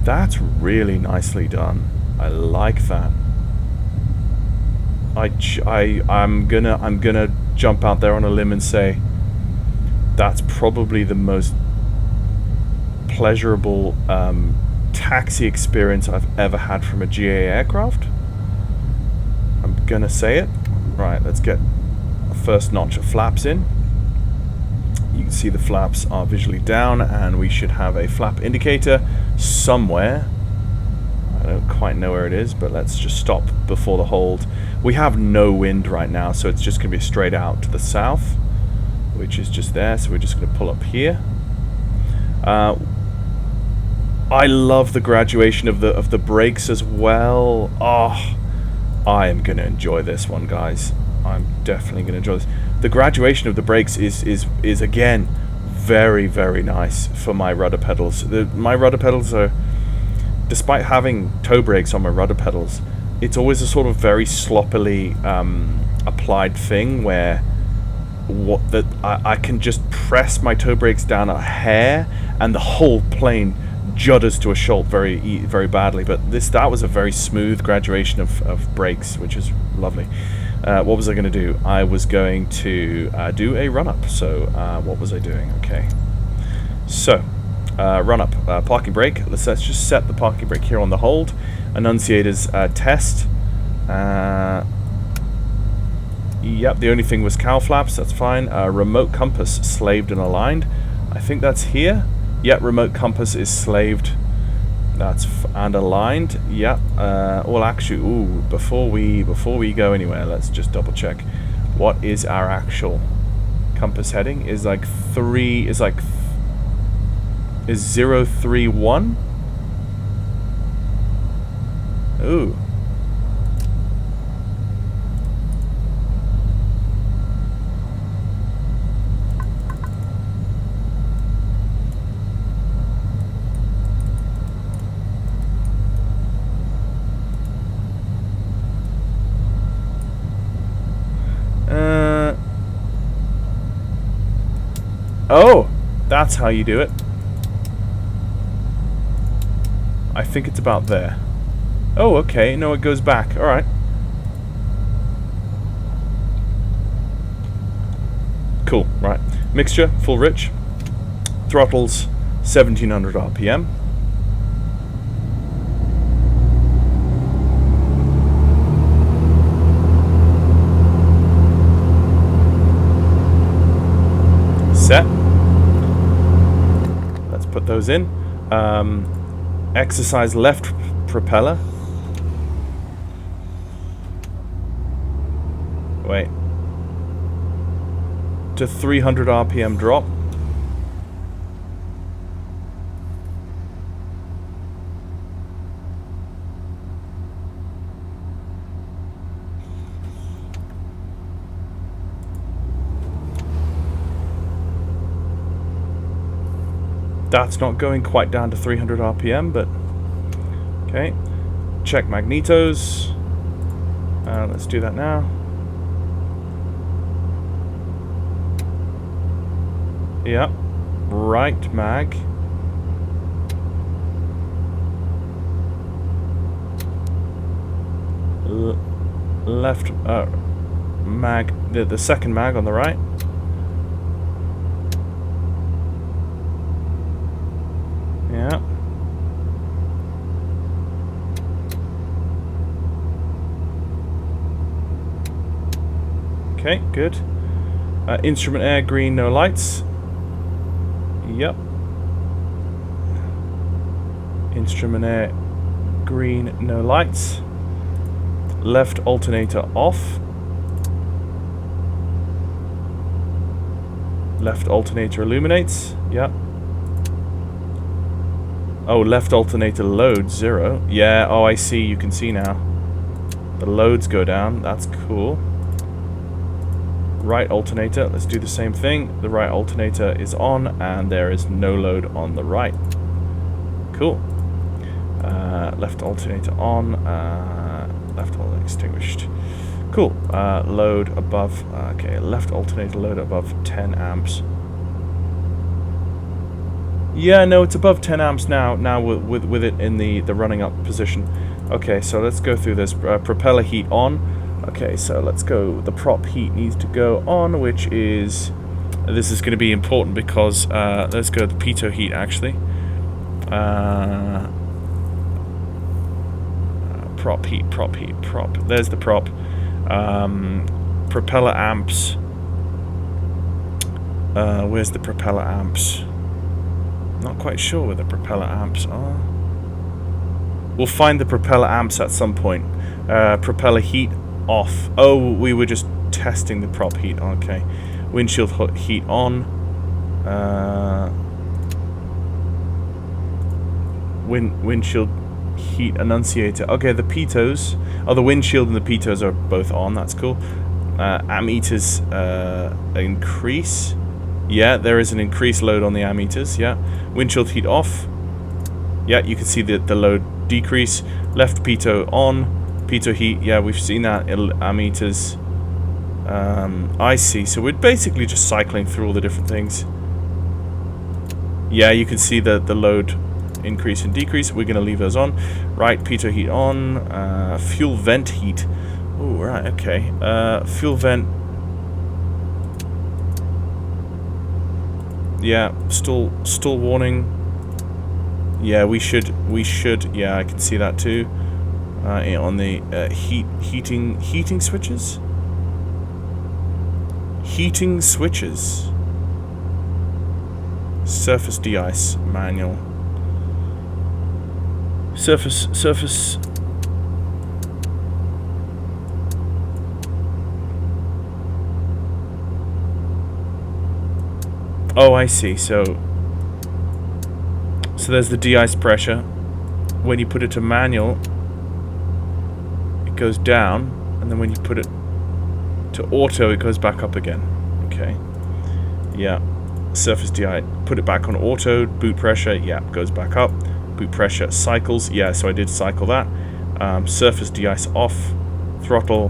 That's really nicely done. I like that. I'm gonna jump out there on a limb and say that's probably the most pleasurable taxi experience I've ever had from a GA aircraft. I'm gonna say it. Right, let's get a first notch of flaps in. You can see the flaps are visually down, and we should have a flap indicator somewhere. I don't quite know where it is, but let's just stop before the hold. We have no wind right now, so it's just going to be straight out to the south, which is just there, so we're just going to pull up here. I love the graduation of the brakes as well. Oh, I am going to enjoy this one, guys. I'm definitely going to enjoy this. The graduation of the brakes is again very, very nice for my rudder pedals. My rudder pedals are, despite having toe brakes on my rudder pedals, it's always a sort of very sloppily applied thing where I can just press my toe brakes down a hair and the whole plane judders to a halt very badly. But that was a very smooth graduation of brakes, which is lovely. What was I going to do? I was going to do a run-up. So what was I doing? Okay. So run-up, parking brake. Let's just set the parking brake here on the hold. Annunciators test. Yep, the only thing was cowl flaps. That's fine. Remote compass slaved and aligned. I think that's here. Yep, remote compass is slaved. That's and aligned. Yep. Well, actually, before we go anywhere, let's just double check. What is our actual compass heading? Is 031? Ooh. Oh, that's how you do it. I think it's about there. Oh, okay. No, it goes back. All right. Cool. Right. Mixture, full rich. Throttles, 1700 RPM. Set. Let's put those in. Exercise left propeller. Wait. To 300 RPM drop. That's not going quite down to 300 RPM, but okay. Check magnetos. Let's do that now. Yep. Right mag. Left mag. The second mag on the right. Yeah. Okay, good. Instrument air green, no lights. Yep. Instrument air green, no lights. Left alternator off. Left alternator illuminates. Yep. Oh, left alternator load 0. Yeah, oh, I see. You can see now. The loads go down. That's cool. Right alternator. Let's do the same thing. The right alternator is on, and there is no load on the right. Cool. Left alternator on. Left alternator extinguished. Cool. Load above. Okay, left alternator load above 10 amps. Yeah, no, it's above 10 amps now. Now with it in the running up position. Okay, so let's go through this. Propeller heat on. Okay, so let's go. The prop heat needs to go on, which is... This is going to be important because... let's go to the pitot heat, actually. Prop heat, prop heat, prop. There's the prop. Propeller amps. Where's the propeller amps? Not quite sure where the propeller amps are. We'll find the propeller amps at some point. Propeller heat off. Oh, we were just testing the prop heat. Okay. Windshield heat on. Windshield heat annunciator. Okay, the pitos, the windshield and the pitos are both on. That's cool. Ammeters increase. Yeah, there is an increased load on the ammeters. Yeah, windshield heat off. Yeah, you can see the load decrease. Left pitot on. Pitot heat. Yeah, we've seen that. Ammeters. I see. So we're basically just cycling through all the different things. Yeah, you can see the load increase and decrease. We're going to leave those on. Right, pitot heat on. Fuel vent heat. Oh, right, okay. Fuel vent. Yeah, stall warning. Yeah, we should. Yeah, I can see that too. On the heating switches. Heating switches. Surface de-ice manual. Surface. Oh, I see. So there's the de-ice pressure. When you put it to manual, it goes down, and then when you put it to auto, it goes back up again. Okay. Yeah. Surface de-ice. Put it back on auto. Boot pressure. Yeah, goes back up. Boot pressure cycles. Yeah, so I did cycle that. Surface de-ice off. Throttle.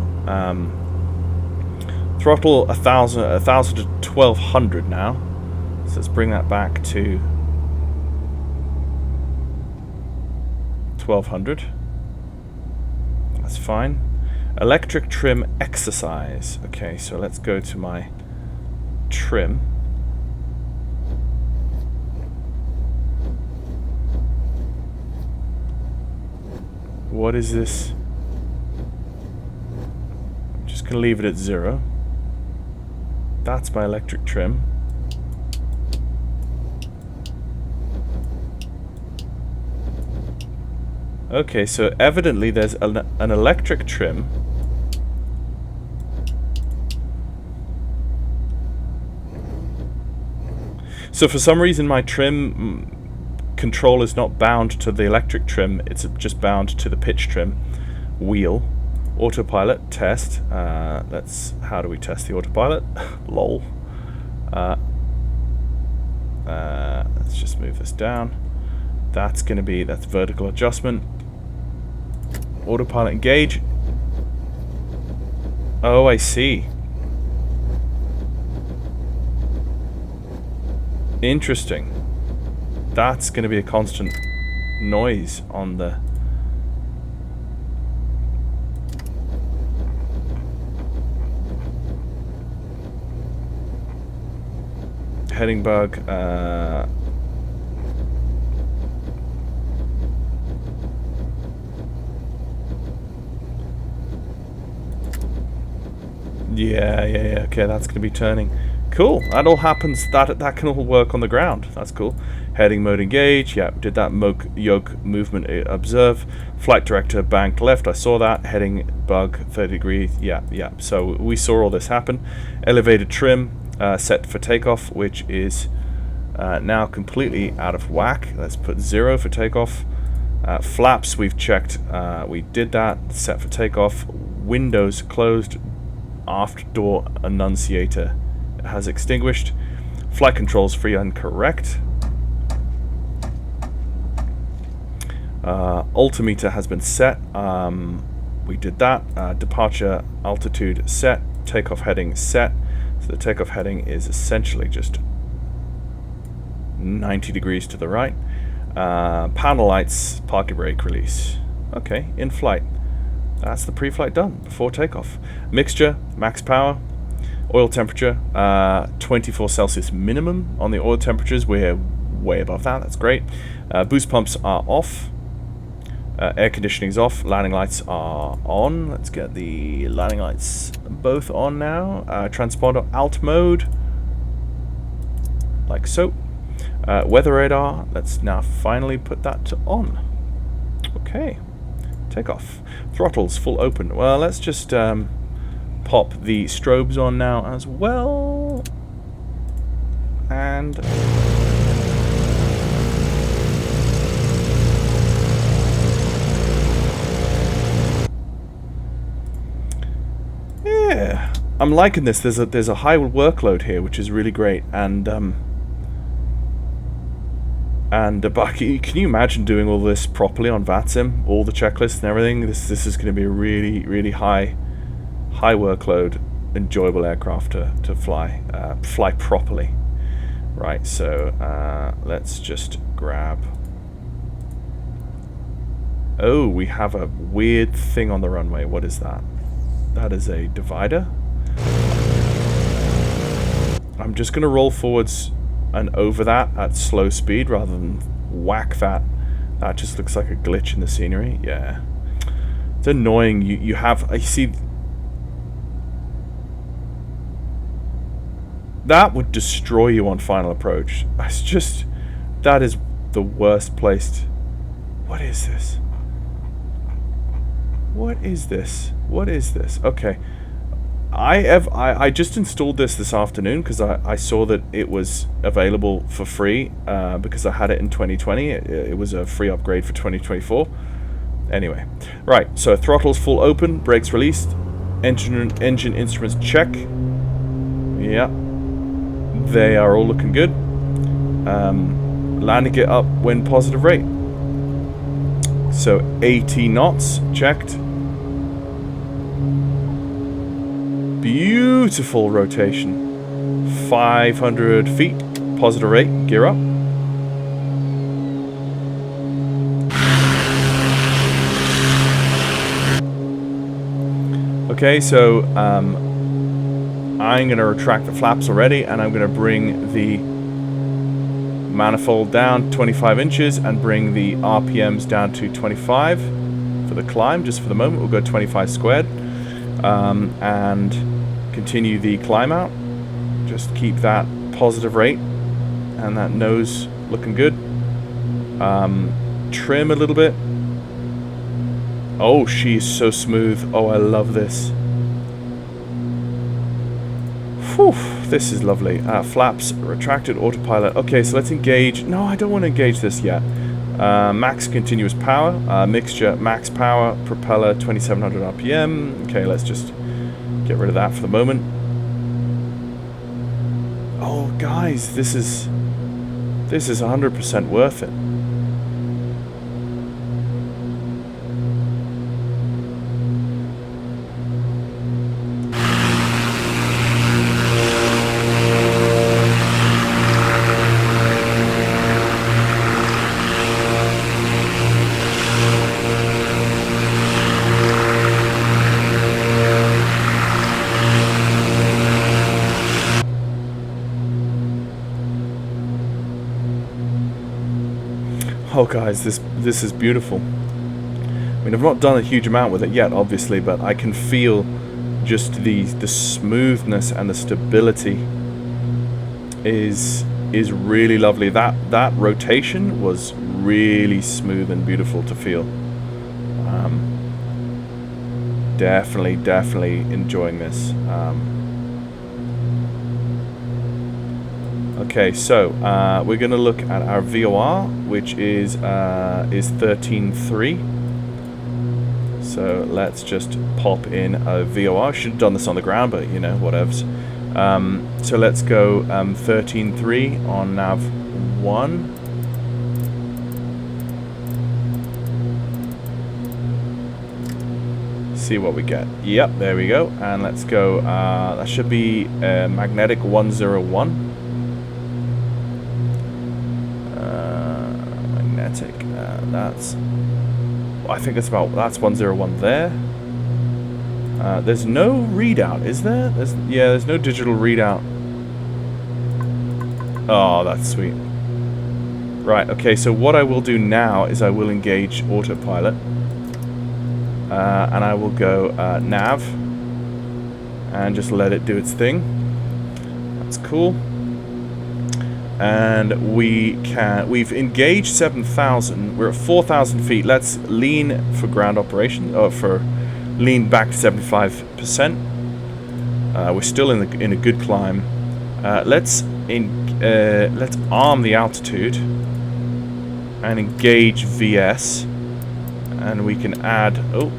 Throttle 1,000 to 1,200 now. So let's bring that back to 1,200. That's fine. Electric trim exercise. Okay, so let's go to my trim. What is this? I'm just going to leave it at 0. That's my electric trim. Okay, so evidently there's an electric trim. So for some reason my trim control is not bound to the electric trim, it's just bound to the pitch trim wheel. Autopilot test. How do we test the autopilot? Lol. Let's just move this down. That's vertical adjustment. Autopilot engage. Oh, I see. Interesting. That's going to be a constant noise on the... heading bug. Yeah. Okay, that's going to be turning. Cool. That all happens. That can all work on the ground. That's cool. Heading mode engage. Yeah, did that yoke movement observe. Flight director banked left. I saw that. Heading bug 30 degrees. Yeah. So we saw all this happen. Elevated trim set for takeoff, which is now completely out of whack. Let's put 0 for takeoff. Flaps we've checked. We did that. Set for takeoff. Windows closed. Aft door annunciator has extinguished. Flight controls free and correct. Altimeter has been set. We did that. Departure altitude set. Takeoff heading set. So the takeoff heading is essentially just 90 degrees to the right. Panel lights, parking brake release. Okay, in flight. That's the pre-flight done before takeoff. Mixture, max power. Oil temperature, 24 Celsius minimum on the oil temperatures. We're way above that. That's great. Boost pumps are off. Air conditioning is off. Landing lights are on. Let's get the landing lights both on now. Transponder alt mode, like so. Weather radar. Let's now finally put that to on. Okay. Takeoff. Throttles full open. Well, let's just pop the strobes on now as well. And... Yeah, I'm liking this. There's a high workload here, which is really great. And but can you imagine doing all this properly on VATSIM, all the checklists and everything? This is going to be a really high workload, enjoyable aircraft to fly properly. Right, so let's just grab. Oh, we have a weird thing on the runway. What is that? That is a divider. I'm just going to roll forwards and over that at slow speed rather than whack that. That just looks like a glitch in the scenery. Yeah. It's annoying. You have... I see... That would destroy you on final approach. It's just... That is the worst placed... What is this? What is this? What is this? Okay. I just installed this afternoon because I saw that it was available for free because I had it in 2020. It was a free upgrade for 2024. Anyway. Right. So throttles full open. Brakes released. Engine instruments check. Yeah. They are all looking good. Landing it up wind positive rate. So 80 knots checked. Beautiful rotation. 500 feet positive rate. Gear up. Okay, so I'm going to retract the flaps already, and I'm going to bring the manifold down 25 inches and bring the RPMs down to 25 for the climb. Just for the moment, we'll go 25 squared, and continue the climb out. Just keep that positive rate and that nose looking good. Trim a little bit. Oh, she's so smooth. Oh, I love this. Whew, this is lovely. Flaps, retracted autopilot. Okay, so let's engage. No, I don't want to engage this yet. Max continuous power. Mixture, max power, propeller, 2700 RPM. Okay, let's just get rid of that for the moment. Oh, guys, this is 100% worth it. Oh guys, this is beautiful. I mean, I've not done a huge amount with it yet, obviously, but I can feel just the smoothness and the stability is really lovely. That rotation was really smooth and beautiful to feel. Definitely enjoying this. Okay, so we're going to look at our VOR, which is 13.3. So let's just pop in a VOR. Should have done this on the ground, but you know, whatevs. So let's go 13.3 on nav 1. See what we get. Yep, there we go. And let's go. That should be magnetic 101. That's, I think that's 101 there. There's no readout, is there? There's no digital readout. Oh, that's sweet. Right, okay, so what I will do now is I will engage autopilot. And I will go nav and just let it do its thing. That's cool. And we've engaged 7,000. We're at 4,000 feet. Let's lean for ground operation, or for lean back to 75%. We're still in a good climb. Let's arm the altitude and engage VS, and we can add. Oh,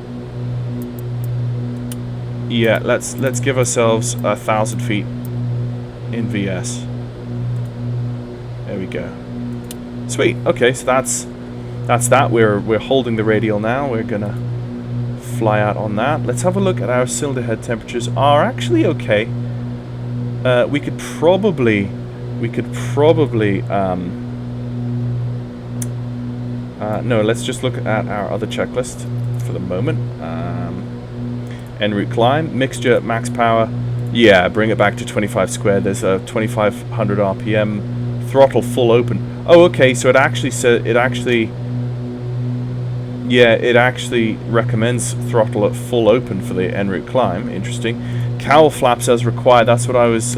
Yeah, let's give ourselves 1,000 feet in VS. There we go. Sweet. Okay, so that's that. We're holding the radial now. We're gonna fly out on that. Let's have a look at our cylinder head temperatures. Are actually okay. We could probably no, let's just look at our other checklist for the moment. Enroute Climb, mixture, max power. Yeah, bring it back to 25 square. There's a 2500 RPM, throttle full open. Oh, okay, so it actually said, it actually recommends throttle at full open for the Enroute Climb. Interesting. Cowl flaps as required. That's what I was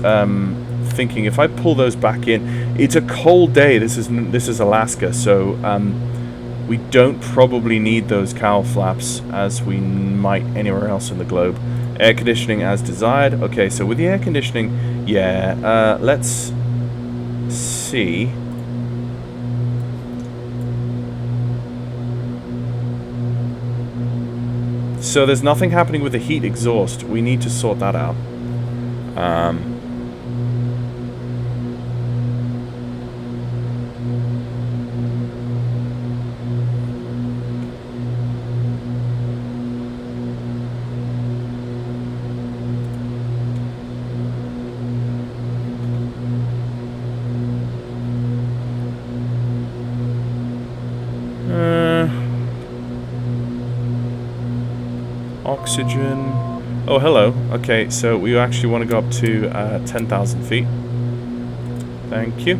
thinking. If I pull those back in, it's a cold day. This is Alaska, so we don't probably need those cowl flaps as we might anywhere else in the globe. Air conditioning as desired. Okay, so with the air conditioning, yeah, let's see. So there's nothing happening with the heat exhaust. We need to sort that out. Oxygen. Oh, hello. Okay, so we actually want to go up to 10,000 feet. Thank you.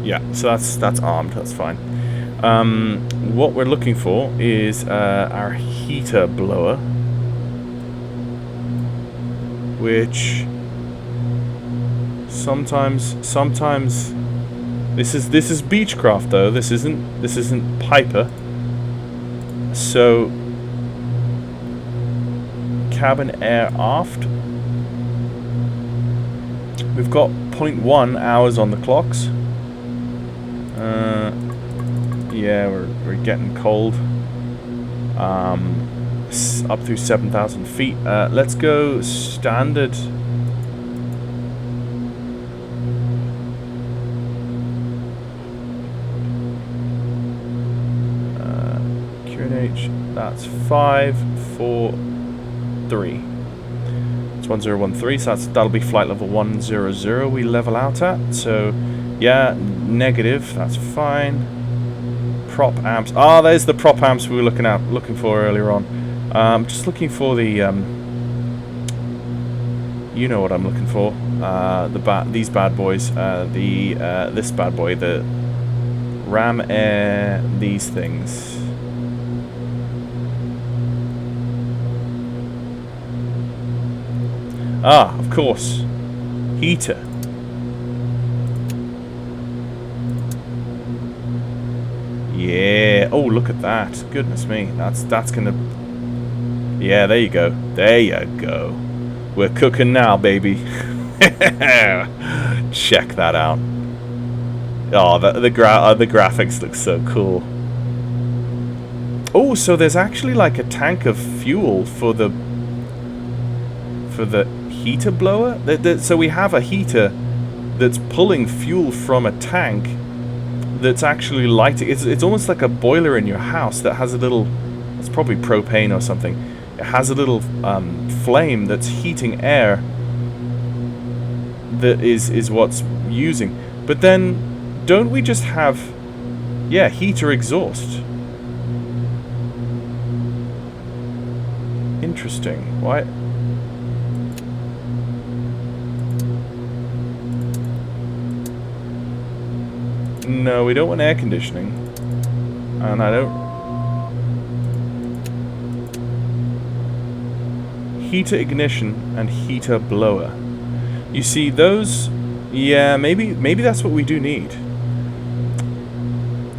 Yeah, so that's armed. That's fine. What we're looking for is our heater blower, which sometimes. This is Beechcraft though. This isn't Piper. So cabin air aft. We've got 0.1 hours on the clocks. Yeah, we're getting cold. Up through 7,000 feet. Let's go standard. That's 5, 4, 3. It's 1013, so that'll be flight level 100 we level out at. So yeah, negative, that's fine. Prop amps. Ah, there's the prop amps we were looking for earlier on. Just looking for the you know what I'm looking for. These bad boys. This bad boy, the Ram Air, these things. Ah, of course. Heater. Yeah. Oh, look at that. Goodness me. That's gonna... Yeah, there you go. There you go. We're cooking now, baby. Check that out. Oh, the graphics look so cool. Oh, so there's actually like a tank of fuel for the heater blower. So we have a heater that's pulling fuel from a tank that's actually lighting. It's almost like a boiler in your house that has a little, it's probably propane or something. It has a little flame that's heating air that is what's using. But then don't we just have, yeah, heater exhaust? Interesting. Why? No, we don't want air conditioning. And I don't... Heater ignition and heater blower. You see, those... Yeah, maybe that's what we do need.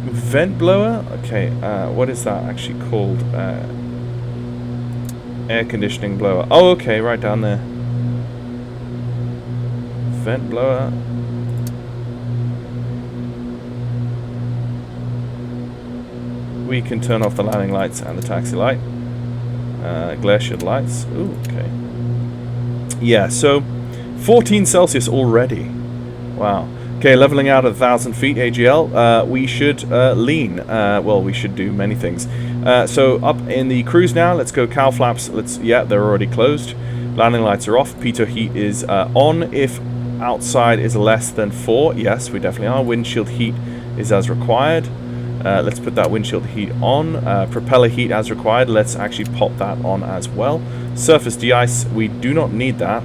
Vent blower? Okay, what is that actually called? Air conditioning blower. Oh, okay, right down there. Vent blower... we can turn off the landing lights and the taxi light. Glare shield lights. Ooh, okay. Yeah, so 14 Celsius already. Wow. Okay, leveling out at 1,000 feet AGL. We should lean. Well, we should do many things. So up in the cruise now. Let's go cowl flaps. Yeah, they're already closed. Landing lights are off. Pitot heat is on. If outside is less than 4, yes, we definitely are. Windshield heat is as required. Let's put that windshield heat on. Propeller heat as required. Let's actually pop that on as well. Surface de-ice, we do not need that,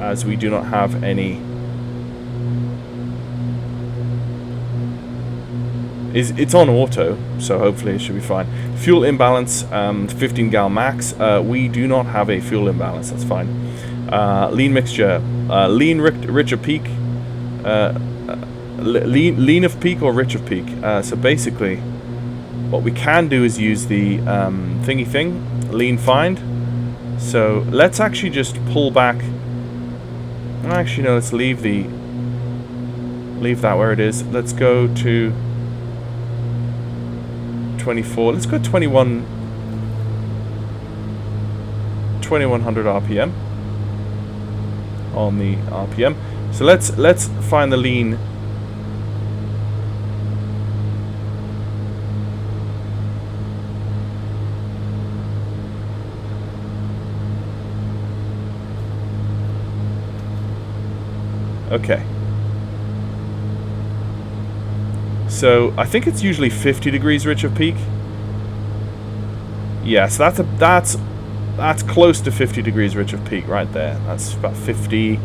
as we do not have any. It's on auto, so hopefully it should be fine. Fuel imbalance, 15 gal max. We do not have a fuel imbalance, that's fine. Lean mixture, lean rich of peak. Lean of peak or rich of peak. So basically, what we can do is use the thingy thing, lean find. So let's actually just pull back. Actually, no, let's leave that where it is. Let's go to 24. Let's go 2100 RPM on the RPM. So let's find the lean. Okay. So I think it's usually 50 degrees rich of peak. Yeah, so that's close to 50 degrees rich of peak right there. That's about 50.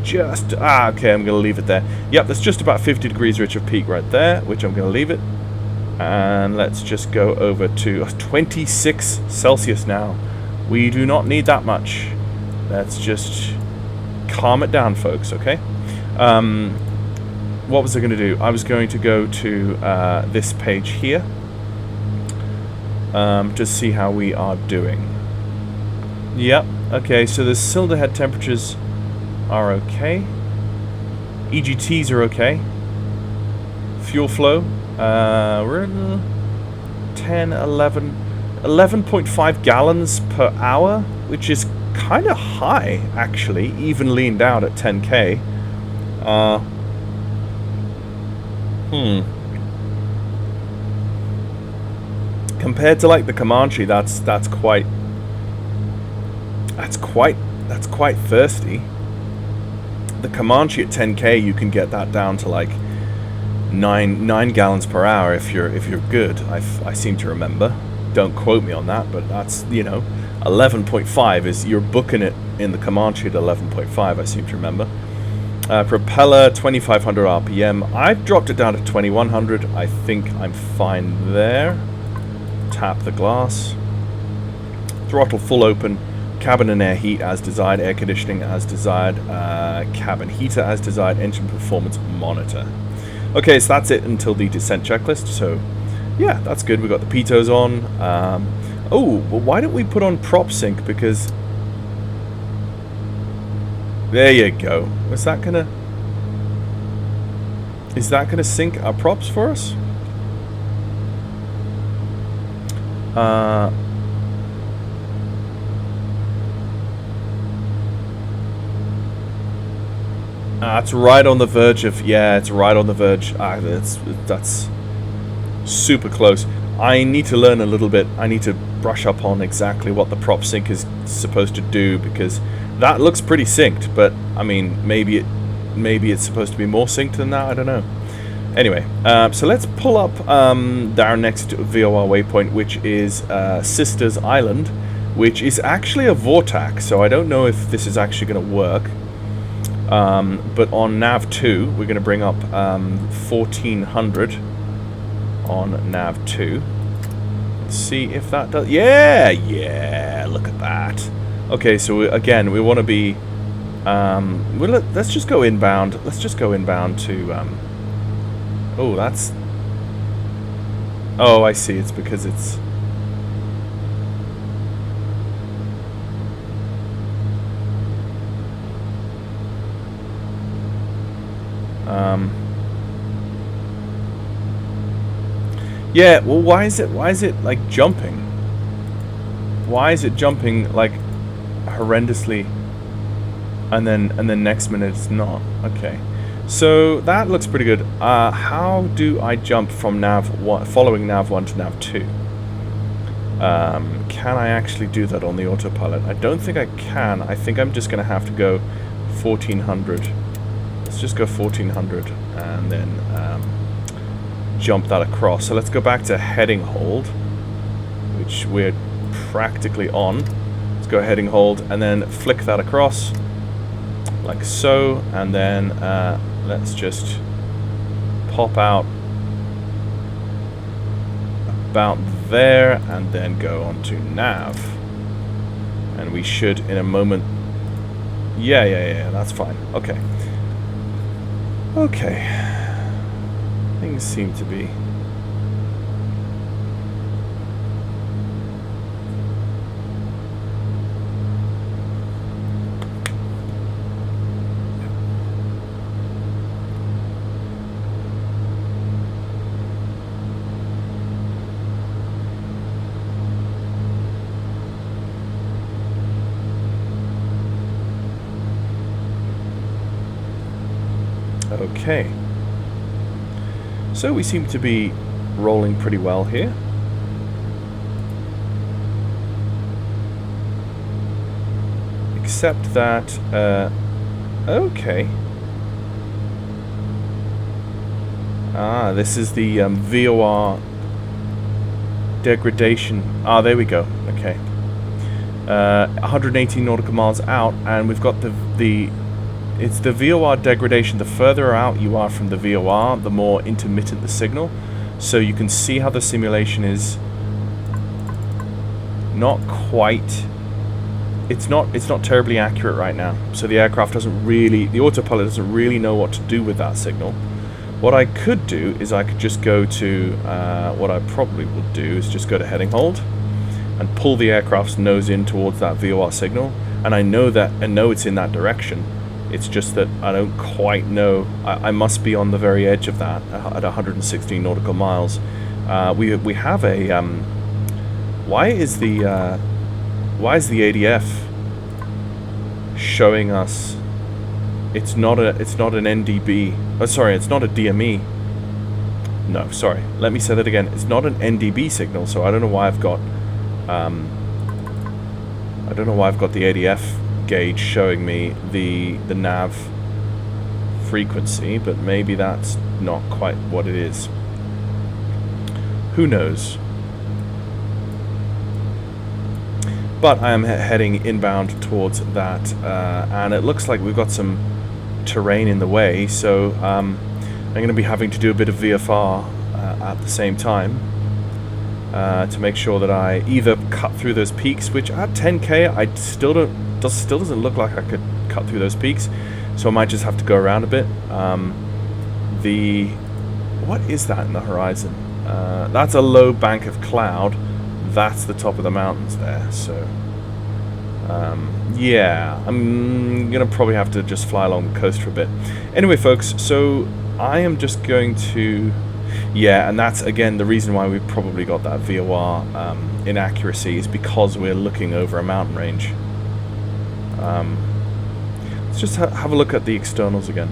Okay, I'm gonna leave it there. Yep, that's just about 50 degrees rich of peak right there, which I'm gonna leave it. And let's just go over to 26 Celsius now. We do not need that much. Let's just calm it down, folks, okay? What was I going to do? I was going to go to this page here to see how we are doing. Yep, okay, so the cylinder head temperatures are okay. EGTs are okay. Fuel flow, we're in 10, 11, 11.5 gallons per hour, which is kind of high, actually, even leaned out at 10k. Compared to like the Comanche, that's quite thirsty. The Comanche at 10k, you can get that down to like 9 gallons per hour if you're good. I seem to remember. Don't quote me on that, but that's, you know, 11.5 is, you're booking it in the Comanche at 11.5, I seem to remember. Propeller, 2500 RPM. I've dropped it down to 2100. I think I'm fine there. Tap the glass. Throttle full open. Cabin and air heat as desired. Air conditioning as desired. Cabin heater as desired. Engine performance monitor. Okay, so that's it until the descent checklist. So, yeah, that's good. We've got the pitos on. Oh, well, why don't we put on prop sync? Because there you go. Is that gonna sync our props for us? It's right on the verge of, yeah, it's right on the verge. That's super close. I need to learn a little bit. I need to brush up on exactly what the prop sync is supposed to do, because that looks pretty synced, but I mean, maybe it's supposed to be more synced than that. I don't know. Anyway, so let's pull up our next VOR waypoint, which is Sisters Island, which is actually a Vortac, so I don't know if this is actually going to work. But on nav 2, we're going to bring up 1400 on nav 2. Let's see if that does. Yeah, look at that. Okay, so again, we want to be. Let's just go inbound. Let's just go inbound to. Oh, that's. Oh, I see. It's because it's. Yeah, well, why is it like jumping? Why is it jumping like horrendously, and then next minute it's not? Okay, so that looks pretty good. How do I jump from following nav 1 to nav 2? Can I actually do that on the autopilot? I don't think I can. I think I'm just gonna have to go 1400. Let's just go 1400 and then jump that across. So let's go back to heading hold, which we're practically on. Let's go heading hold and then flick that across like so, and then let's just pop out about there and then go on to nav, and we should in a moment. Yeah, that's fine. Okay, things seem to be okay. So we seem to be rolling pretty well here. Except that, okay. This is the VOR degradation. There we go. Okay. 118 nautical miles out, and we've got it's the VOR degradation. The further out you are from the VOR, the more intermittent the signal. So you can see how the simulation is not quite... It's not terribly accurate right now. So the aircraft doesn't really... The autopilot doesn't really know what to do with that signal. What I could do is I could just go to... what I probably would do is just go to heading hold and pull the aircraft's nose in towards that VOR signal. And I know it's in that direction. It's just that I don't quite know. I must be on the very edge of that at 116 nautical miles. We have a why is the ADF showing us it's not an NDB? Oh, sorry, it's not a DME. No, sorry. Let me say that again. It's not an NDB signal, so I don't know why I've got the ADF gauge showing me the nav frequency, but maybe that's not quite what it is. Who knows? But I am heading inbound towards that, and it looks like we've got some terrain in the way, so I'm going to be having to do a bit of VFR at the same time to make sure that I either cut through those peaks, which at 10k I still doesn't look like I could cut through those peaks, so I might just have to go around a bit. What is that in the horizon? That's a low bank of cloud. That's the top of the mountains there, so yeah, I'm gonna probably have to just fly along the coast for a bit. Anyway folks, so I am just going to, yeah, and that's again the reason why we probably got that VOR inaccuracy, is because we're looking over a mountain range. Let's just have a look at the externals again.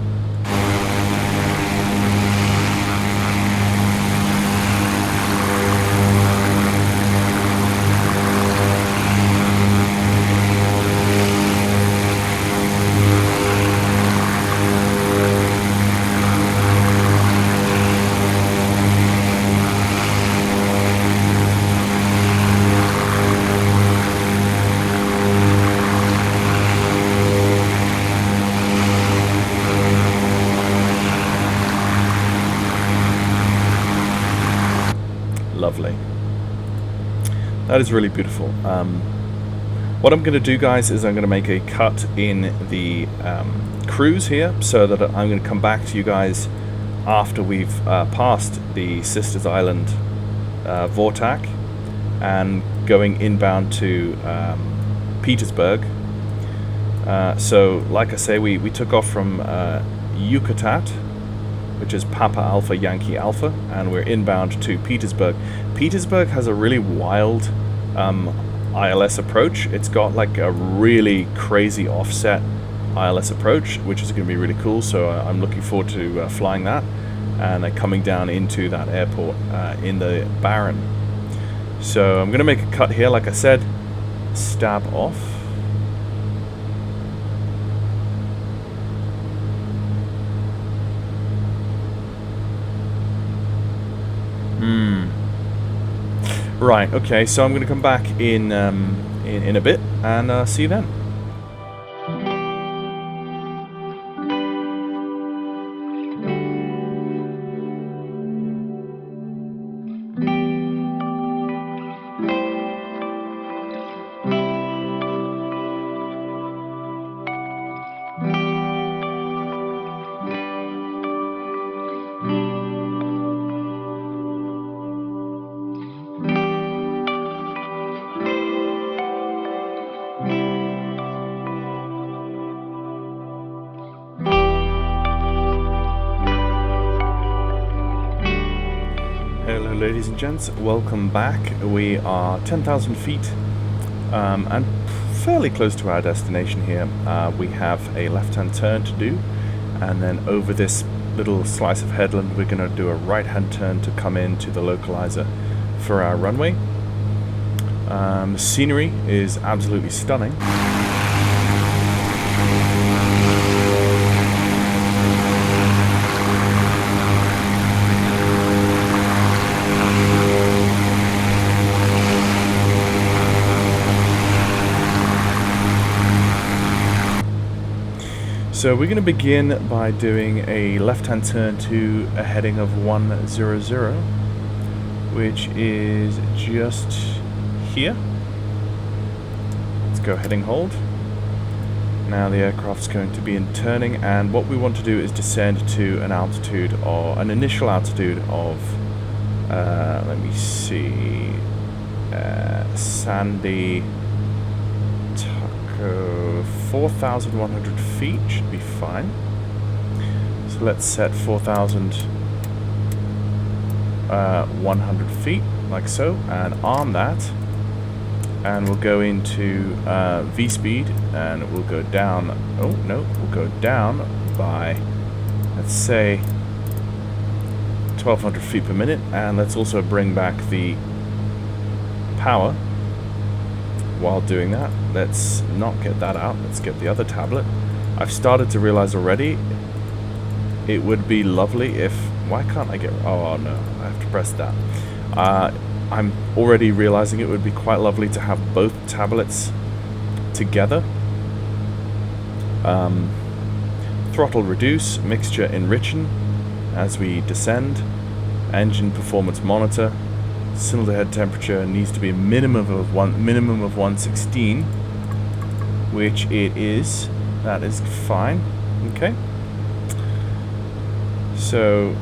Lovely. That is really beautiful. What I'm going to do, guys, is I'm going to make a cut in the cruise here, so that I'm going to come back to you guys after we've passed the Sisters Island Vortac and going inbound to Petersburg. So, like I say, we took off from Yucatan, which is Papa Alpha Yankee Alpha, and we're inbound to Petersburg. Petersburg has a really wild ILS approach. It's got like a really crazy offset ILS approach, which is going to be really cool, so I'm looking forward to flying that and coming down into that airport in the Baron. So I'm going to make a cut here, like I said, stab off. Right, okay, so I'm going to come back in a bit and see you then. Hello ladies and gents, welcome back. We are 10,000 feet and fairly close to our destination here. We have a left-hand turn to do, and then over this little slice of headland we're going to do a right-hand turn to come into the localizer for our runway. The scenery is absolutely stunning. So we're going to begin by doing a left-hand turn to a heading of 100, which is just here. Let's go heading hold. Now the aircraft's going to be in turning, and what we want to do is descend to an altitude, or an initial altitude of, let me see, Sandy Taco, 4,100 feet should be fine. So let's set 4,100 feet, like so, and arm that. And we'll go into V-speed, and we'll go down, oh no, we'll go down by, let's say, 1,200 feet per minute, and let's also bring back the power. While doing that, let's not get that out, let's get the other tablet. I've started to realize already it would be lovely if, why can't I get, oh no, I have to press that. I'm already realizing it would be quite lovely to have both tablets together. Throttle reduce, mixture enrichen as we descend, engine performance monitor. Cylinder head temperature needs to be a minimum of 116, which it is. That is fine. Okay. So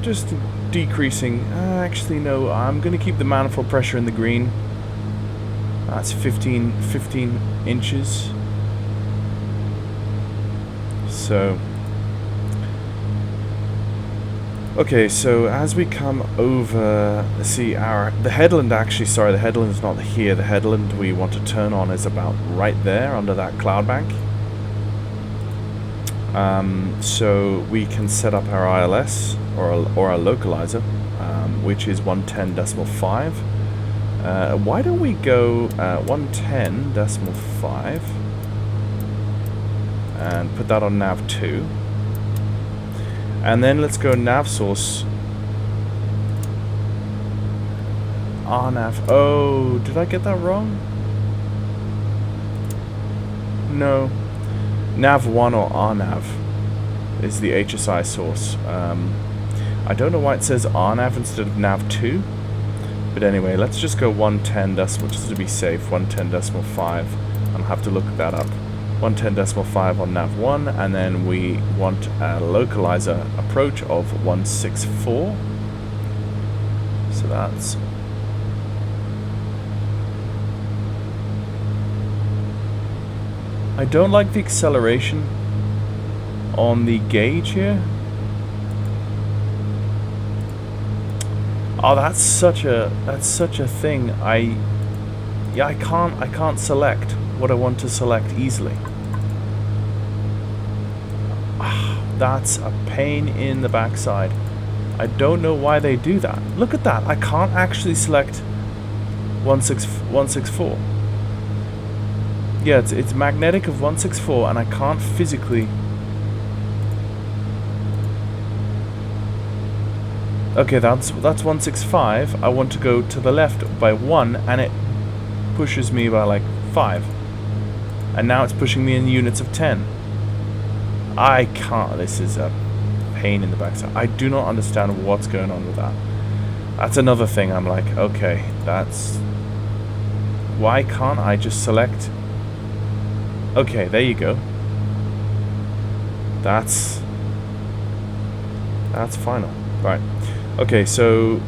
just decreasing. Actually, no. I'm going to keep the manifold pressure in the green. That's 15 inches. So. Okay, so as we come over, see the headland actually, sorry, the headland is not here. The headland we want to turn on is about right there under that cloud bank. So we can set up our ILS or our localizer, which is 110.5. Why don't we go 110.5 and put that on nav 2. And then let's go nav source. RNAV. Oh, did I get that wrong? No. Nav 1 or RNAV is the HSI source. I don't know why it says RNAV instead of nav 2. But anyway, let's just go 110 decimal, just to be safe. 110.5. I'll have to look that up. 110.5 on nav 1, and then we want a localizer approach of 164. So that's I don't like the acceleration on the gauge here. Oh, that's such a thing. I can't select what I want to select easily. That's a pain in the backside. I don't know why they do that. Look at that. I can't actually select 164. Yeah, it's magnetic of 164, and I can't physically. Okay, that's 165. I want to go to the left by 1, and it pushes me by like 5. And now it's pushing me in units of 10. I can't. This is a pain in the backside. I do not understand what's going on with that. That's another thing. I'm like, okay, that's... Why can't I just select... Okay, there you go. That's final. Right. Okay, so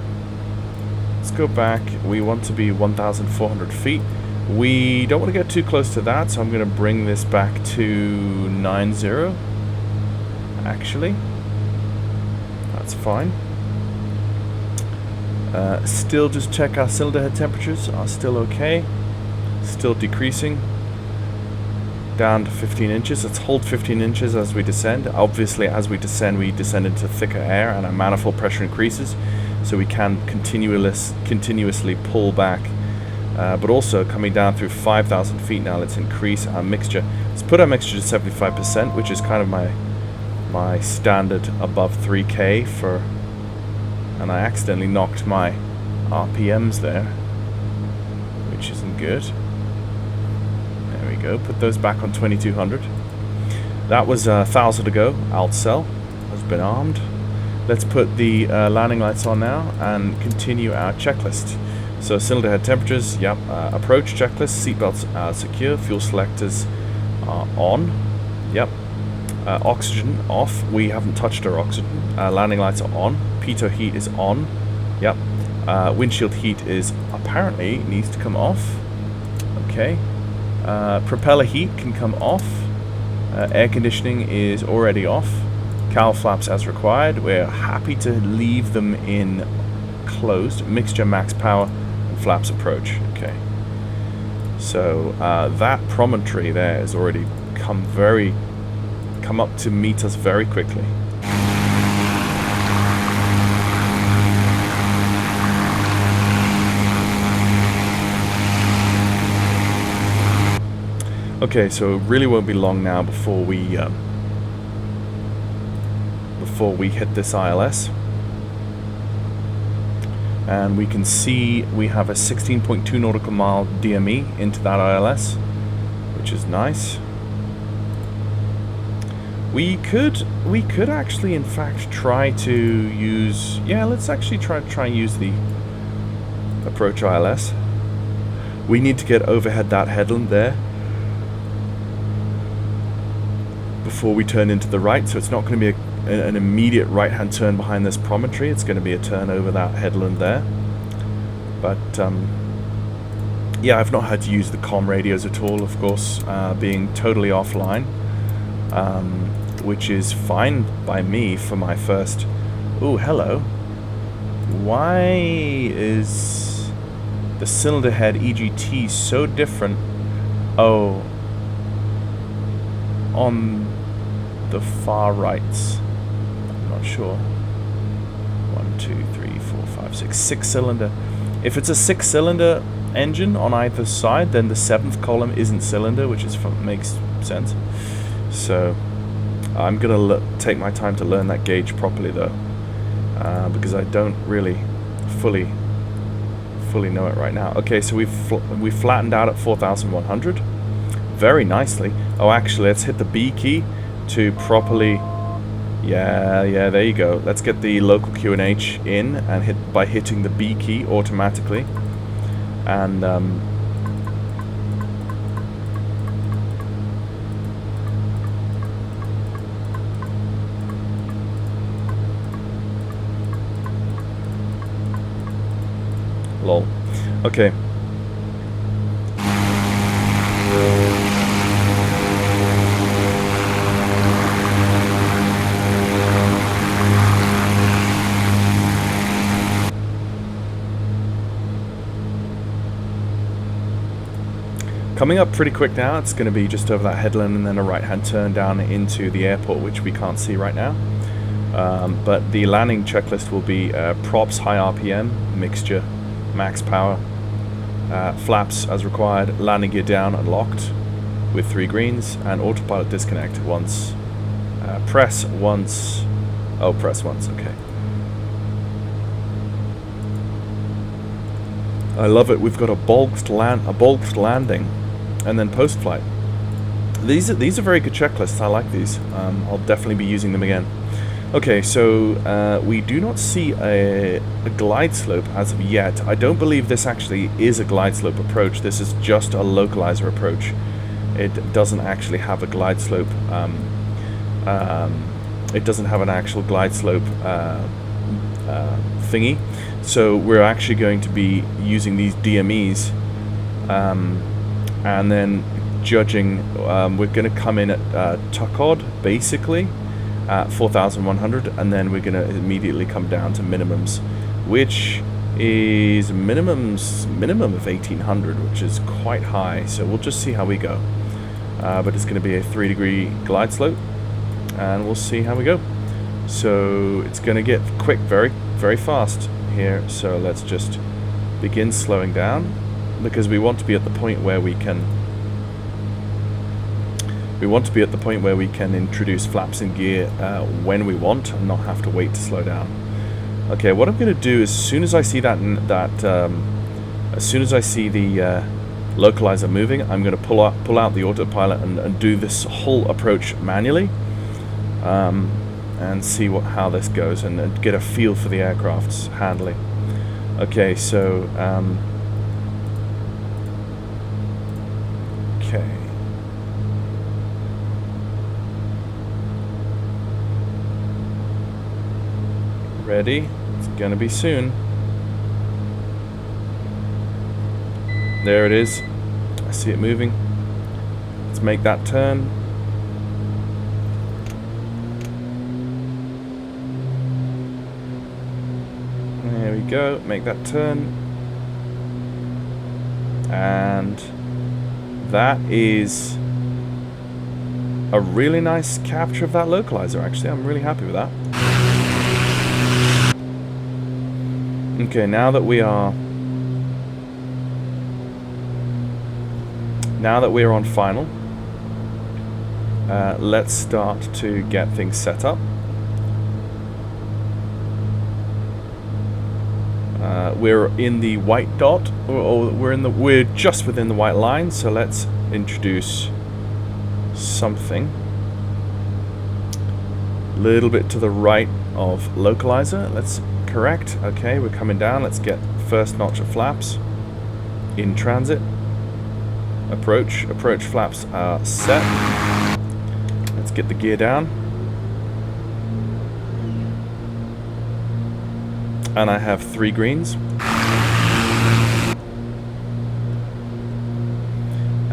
let's go back. We want to be 1,400 feet. We don't want to get too close to that, so I'm going to bring this back to 90. Actually, that's fine. Still just check our cylinder head temperatures are still okay. Still decreasing. Down to 15 inches. Let's hold 15 inches as we descend. Obviously, as we descend into thicker air and our manifold pressure increases, so we can continuously pull back. But also coming down through 5,000 feet now, let's increase our mixture. Let's put our mixture to 75%, which is kind of my standard above 3K for... And I accidentally knocked my RPMs there, which isn't good. There we go. Put those back on 2200. That was 1,000 ago. Alt-cell has been armed. Let's put the landing lights on now and continue our checklist. So cylinder head temperatures, yep. Approach checklist, seatbelts are secure, fuel selectors are on, yep. Oxygen off, we haven't touched our oxygen. Landing lights are on, pitot heat is on, yep. Windshield heat is apparently needs to come off, okay. Propeller heat can come off. Air conditioning is already off. Cowl flaps as required. We're happy to leave them in closed. Mixture max power and flaps approach. Okay. So that promontory there has already come up to meet us very quickly. Okay, so it really won't be long now before we hit this ILS. And we can see we have a 16.2 nautical mile DME into that ILS, which is nice. We could actually, in fact, try to use... Yeah, let's actually try and use the approach ILS. We need to get overhead that headland there before we turn into the right, so it's not going to be an immediate right-hand turn behind this promontory. It's going to be a turn over that headland there. But yeah, I've not had to use the comm radios at all, of course, being totally offline, which is fine by me for my first... Ooh, hello. Why is the cylinder head EGT so different? Oh, on the far rights. I'm not sure. 1, 2, 3, 4, 5, 6. 6-cylinder. If it's a 6-cylinder engine on either side, then the 7th column isn't cylinder, which is makes sense. So I'm gonna take my time to learn that gauge properly, though, because I don't really fully know it right now. Okay, so we've flattened out at 4,100 very nicely. Oh, actually, let's hit the B key to properly... Yeah, there you go. Let's get the local QNH in and hit by hitting the B key automatically. And lol. Okay. Coming up pretty quick now. It's going to be just over that headland and then a right-hand turn down into the airport, which we can't see right now. But the landing checklist will be props, high RPM, mixture, max power, flaps as required, landing gear down and locked with 3 greens, and autopilot disconnect once, press once, press once, okay. I love it. We've got a bulked landing, and then post-flight. These are very good checklists. I like these. I'll definitely be using them again. Okay, so we do not see a glide slope as of yet. I don't believe this actually is a glide slope approach. This is just a localizer approach. It doesn't actually have a glide slope. It doesn't have an actual glide slope thingy. So we're actually going to be using these DMEs, and then judging. We're going to come in at Takeoff, basically, at 4,100, and then we're going to immediately come down to minimums, which is minimum of 1,800, which is quite high. So we'll just see how we go. But it's going to be a 3-degree glide slope, and we'll see how we go. So it's going to get quick, very, very fast here. So let's just begin slowing down, because we want to be at the point where we can. We want to be at the point where we can introduce flaps in gear when we want, and not have to wait to slow down. Okay, what I'm going to do is, as soon as I see as soon as I see the localizer moving, I'm going to pull out the autopilot and do this whole approach manually, and see how this goes, and get a feel for the aircraft's handling. Okay, so okay. Ready? It's gonna be soon. There it is. I see it moving. Let's make that turn. There we go. Make that turn. And that is a really nice capture of that localizer, actually. I'm really happy with that. Okay, now that we are on final, let's start to get things set up. We're in the white dot, or we're just within the white line. So let's introduce something a little bit to the right of localizer. Let's correct. Okay, we're coming down. Let's get first notch of flaps in transit. Approach flaps are set. Let's get the gear down. And I have 3 greens.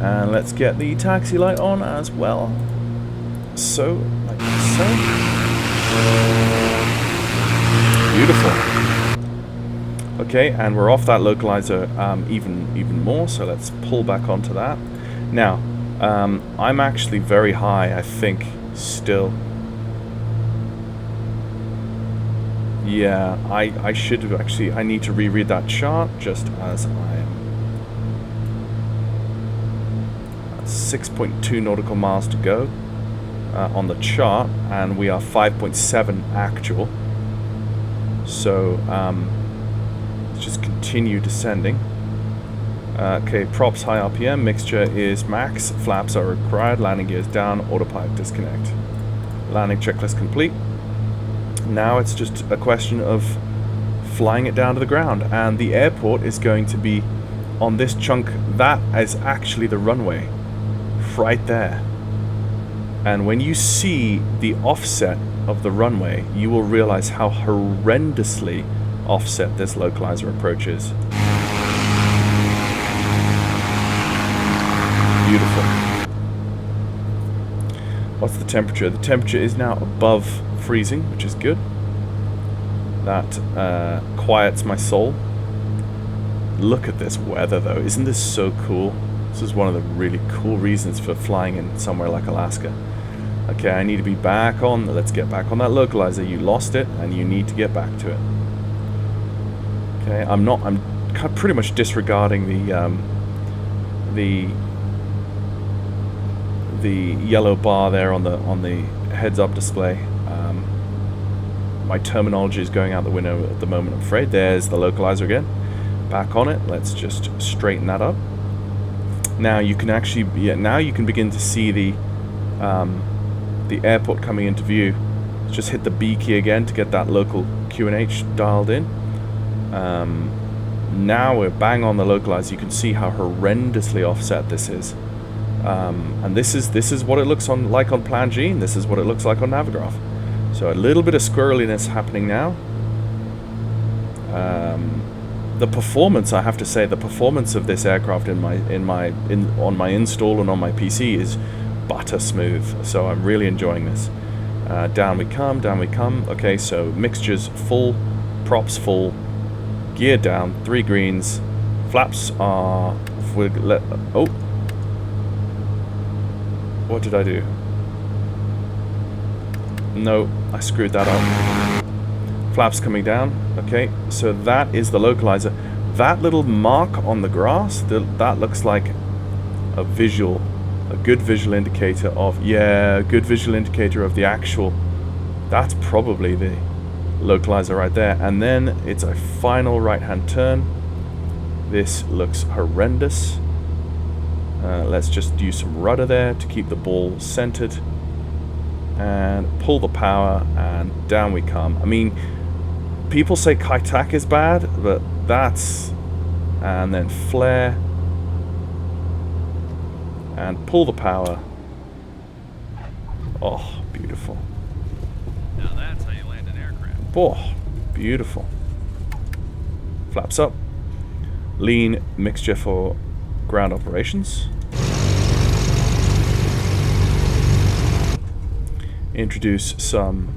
And let's get the taxi light on as well. So, like so. Beautiful. Okay, and we're off that localizer even more, so let's pull back onto that. Now, I'm actually very high, I think, still. Yeah, I should have actually, I need to reread that chart just as I am. 6.2 nautical miles to go on the chart, and we are 5.7 actual. So, let's just continue descending. Okay, props high RPM, mixture is max, flaps are required, landing gears down, autopilot disconnect. Landing checklist complete. Now it's just a question of flying it down to the ground, and the airport is going to be on this chunk. That is actually the runway right there, and when you see the offset of the runway, you will realize how horrendously offset this localizer approach is. Beautiful. What's the temperature? The temperature is now above freezing, which is good. That quiets my soul. Look at this weather though, isn't this so cool? This is one of the really cool reasons for flying in somewhere like Alaska. Okay, I need to be back on. Let's get back on that localizer. You lost it, and you need to get back to it. Okay, I'm pretty much disregarding the yellow bar there on the heads-up display. My terminology is going out the window at the moment, I'm afraid. There's the localizer again. Back on it. Let's just straighten that up. Now you can actually, now you can begin to see the airport coming into view. Just hit the B key again to get that local QNH dialed in. Now we're bang on the localizer. You can see how horrendously offset this is. And this is what it looks like on Plan G, and this is what it looks like on Navigraph. So a little bit of squirreliness happening now. The performance, I have to say, the performance of this aircraft on my install and on my PC is butter smooth. So I'm really enjoying this. Down we come, down we come. Okay, so mixtures full, props full, gear down, 3 greens, flaps are. Oh. What did I do? No, I screwed that up. Flaps coming down. Okay, so that is the localizer. That little mark on the grass, that looks like a good visual indicator of, good visual indicator of the actual. That's probably the localizer right there. And then it's a final right-hand turn. This looks horrendous. Let's just use some rudder there to keep the ball centered. And pull the power, and down we come. I mean, people say Kaitak is bad, but that's... And then flare. And pull the power. Oh, beautiful. Now that's how you land an aircraft. Oh, beautiful. Flaps up. Lean mixture for ground operations. Introduce some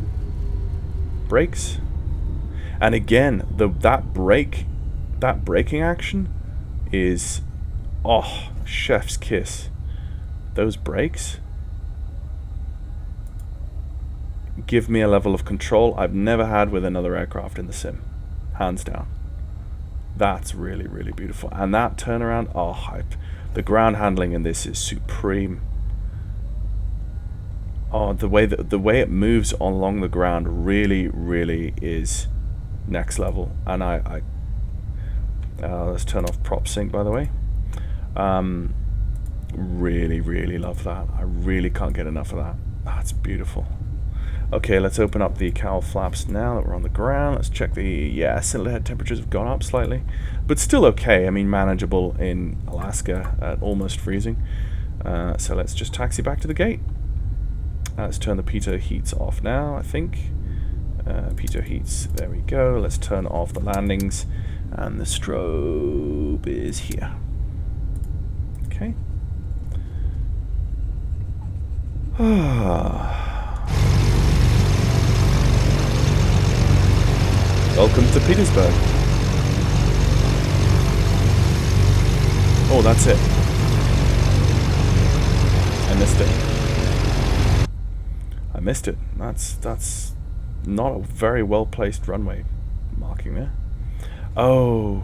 brakes, and again that braking action is chef's kiss. Those brakes give me a level of control I've never had with another aircraft in the sim, hands down. That's really, really beautiful. And that turnaround, the ground handling in this is supreme. Oh, the way it moves along the ground really, really is next level. And let's turn off prop sync, by the way. Really, really love that. I really can't get enough of that. That's beautiful. Okay, let's open up the cowl flaps now that we're on the ground. Let's check cylinder head temperatures have gone up slightly, but still okay. I mean, manageable in Alaska at almost freezing. So let's just taxi back to the gate. Let's turn the pitot heats off now, I think. Pitot heats, there we go. Let's turn off the landings, and the strobe is here. Okay. Welcome to Petersburg. Oh, that's it. I missed it. I missed it. That's not a very well placed runway marking there. Oh,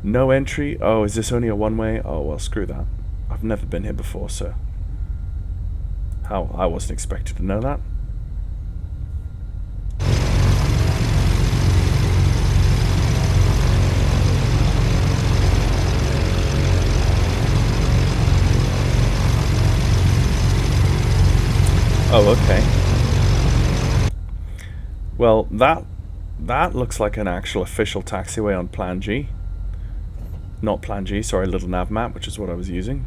no entry. Oh, is this only a one-way? Oh well, screw that. I've never been here before, so I wasn't expected to know that. Oh, okay. Well, that looks like an actual official taxiway on Plan G. Not Plan G, sorry, Little Nav Map, which is what I was using.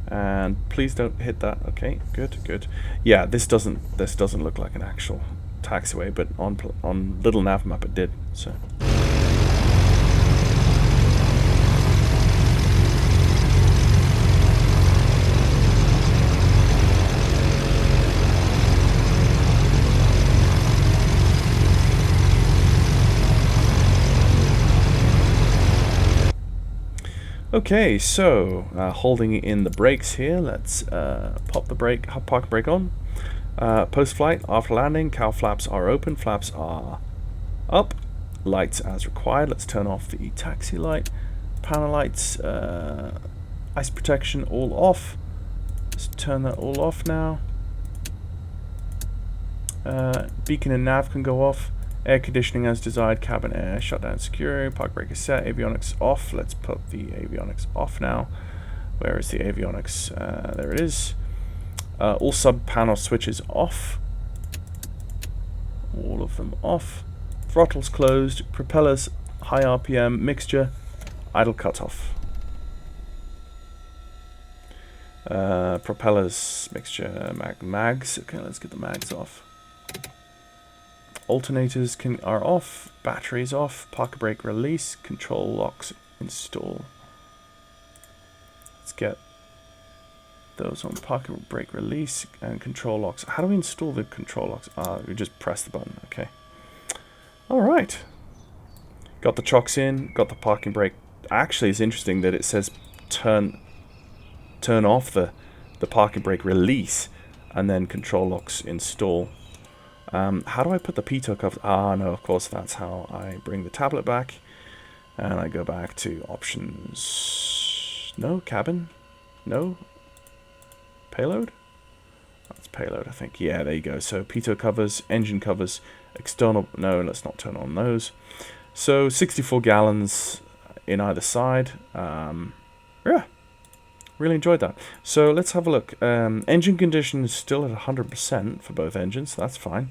And please don't hit that. Okay, good, good. Yeah, this doesn't look like an actual taxiway, but on Little Nav Map it did. So. Okay, so holding in the brakes here, let's pop the brake, park brake on. Post-flight, after landing, cowl flaps are open, flaps are up, lights as required. Let's turn off the taxi light, panel lights, ice protection all off. Let's turn that all off now. Beacon and nav can go off. Air conditioning as desired, cabin air, shutdown secure, park brake is set, avionics off. Let's put the avionics off now. Where is the avionics? There it is. All sub-panel switches off. All of them off. Throttles closed, propellers, high RPM, mixture, idle cutoff. Propellers, mixture, mags. Okay, let's get the mags off. Alternators are off, batteries off, park brake release, control locks install. Let's get those on park brake release and control locks. How do we install the control locks? We just press the button, okay. Alright. Got the chocks in, got the parking brake. Actually, it's interesting that it says turn off the parking brake release and then control locks install. How do I put the pitot covers? No, of course, that's how I bring the tablet back. And I go back to options. No, cabin? No? Payload? That's payload, I think. Yeah, there you go. So pitot covers, engine covers, external... No, let's not turn on those. So 64 gallons in either side. Yeah, really enjoyed that. So let's have a look. Engine condition is still at 100% for both engines, so that's fine.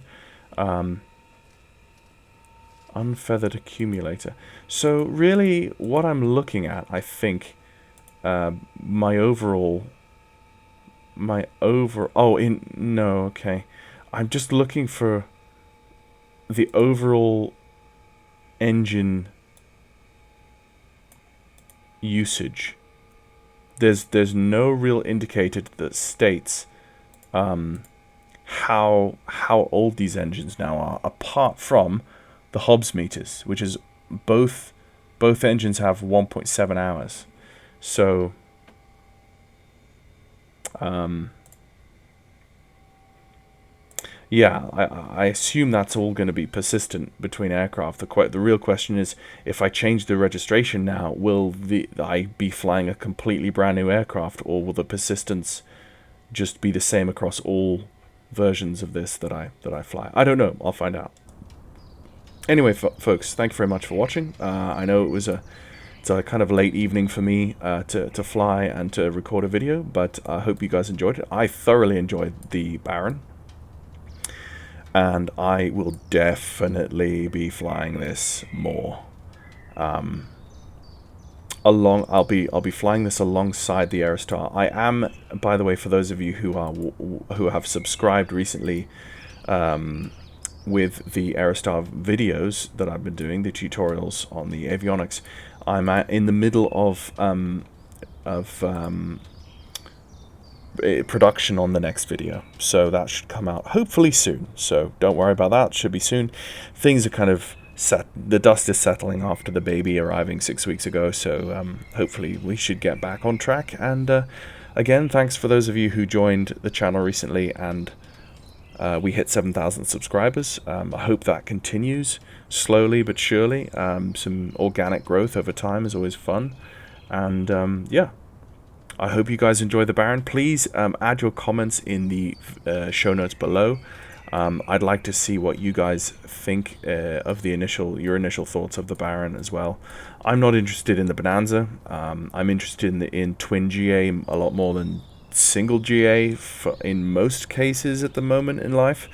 Unfeathered accumulator. So really what I'm looking at, I think, my overall... okay. I'm just looking for the overall engine usage. There's no real indicator that states how old these engines now are, apart from the Hobbs meters, which is both engines have 1.7 hours. So yeah, I assume that's all going to be persistent between aircraft. The real question is, if I change the registration now, will I be flying a completely brand new aircraft, or will the persistence just be the same across all versions of this that I fly? I don't know. I'll find out. Anyway, folks, thank you very much for watching. I know it's a kind of late evening for me to fly and to record a video, but I hope you guys enjoyed it. I thoroughly enjoyed the Baron, and I will definitely be flying this more. I'll be flying this alongside the Aerostar. I am, by the way, for those of you who have subscribed recently, with the Aerostar videos that I've been doing, the tutorials on the avionics, I'm in the middle of production on the next video, so that should come out hopefully soon. So don't worry about that; it should be soon. Things are kind of set. The dust is settling after the baby arriving 6 weeks ago, so hopefully we should get back on track. And again, thanks for those of you who joined the channel recently, and we hit 7,000 subscribers. I hope that continues slowly but surely. Some organic growth over time is always fun, and yeah, I hope you guys enjoy the Baron. Please add your comments in the show notes below. I'd like to see what you guys think of your initial thoughts of the Baron as well. I'm not interested in the Bonanza. I'm interested in twin GA a lot more than single GA in most cases at the moment in life.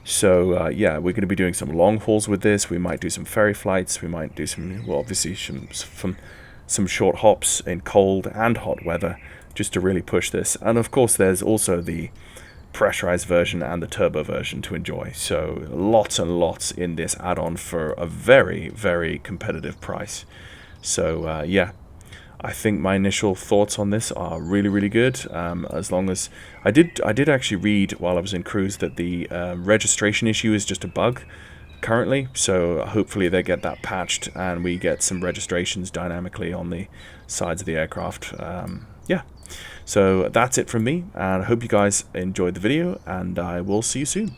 So yeah, we're going to be doing some long hauls with this. We might do some ferry flights. We might do some, well, obviously some short hops in cold and hot weather, just to really push this. And of course there's also the pressurized version and the turbo version to enjoy. So lots and lots in this add-on for a very, very competitive price. So yeah, I think my initial thoughts on this are really, really good. As long as I did actually read while I was in cruise that the registration issue is just a bug. currently, so hopefully they get that patched and we get some registrations dynamically on the sides of the aircraft. Yeah, so that's it from me, and I hope you guys enjoyed the video, and I will see you soon.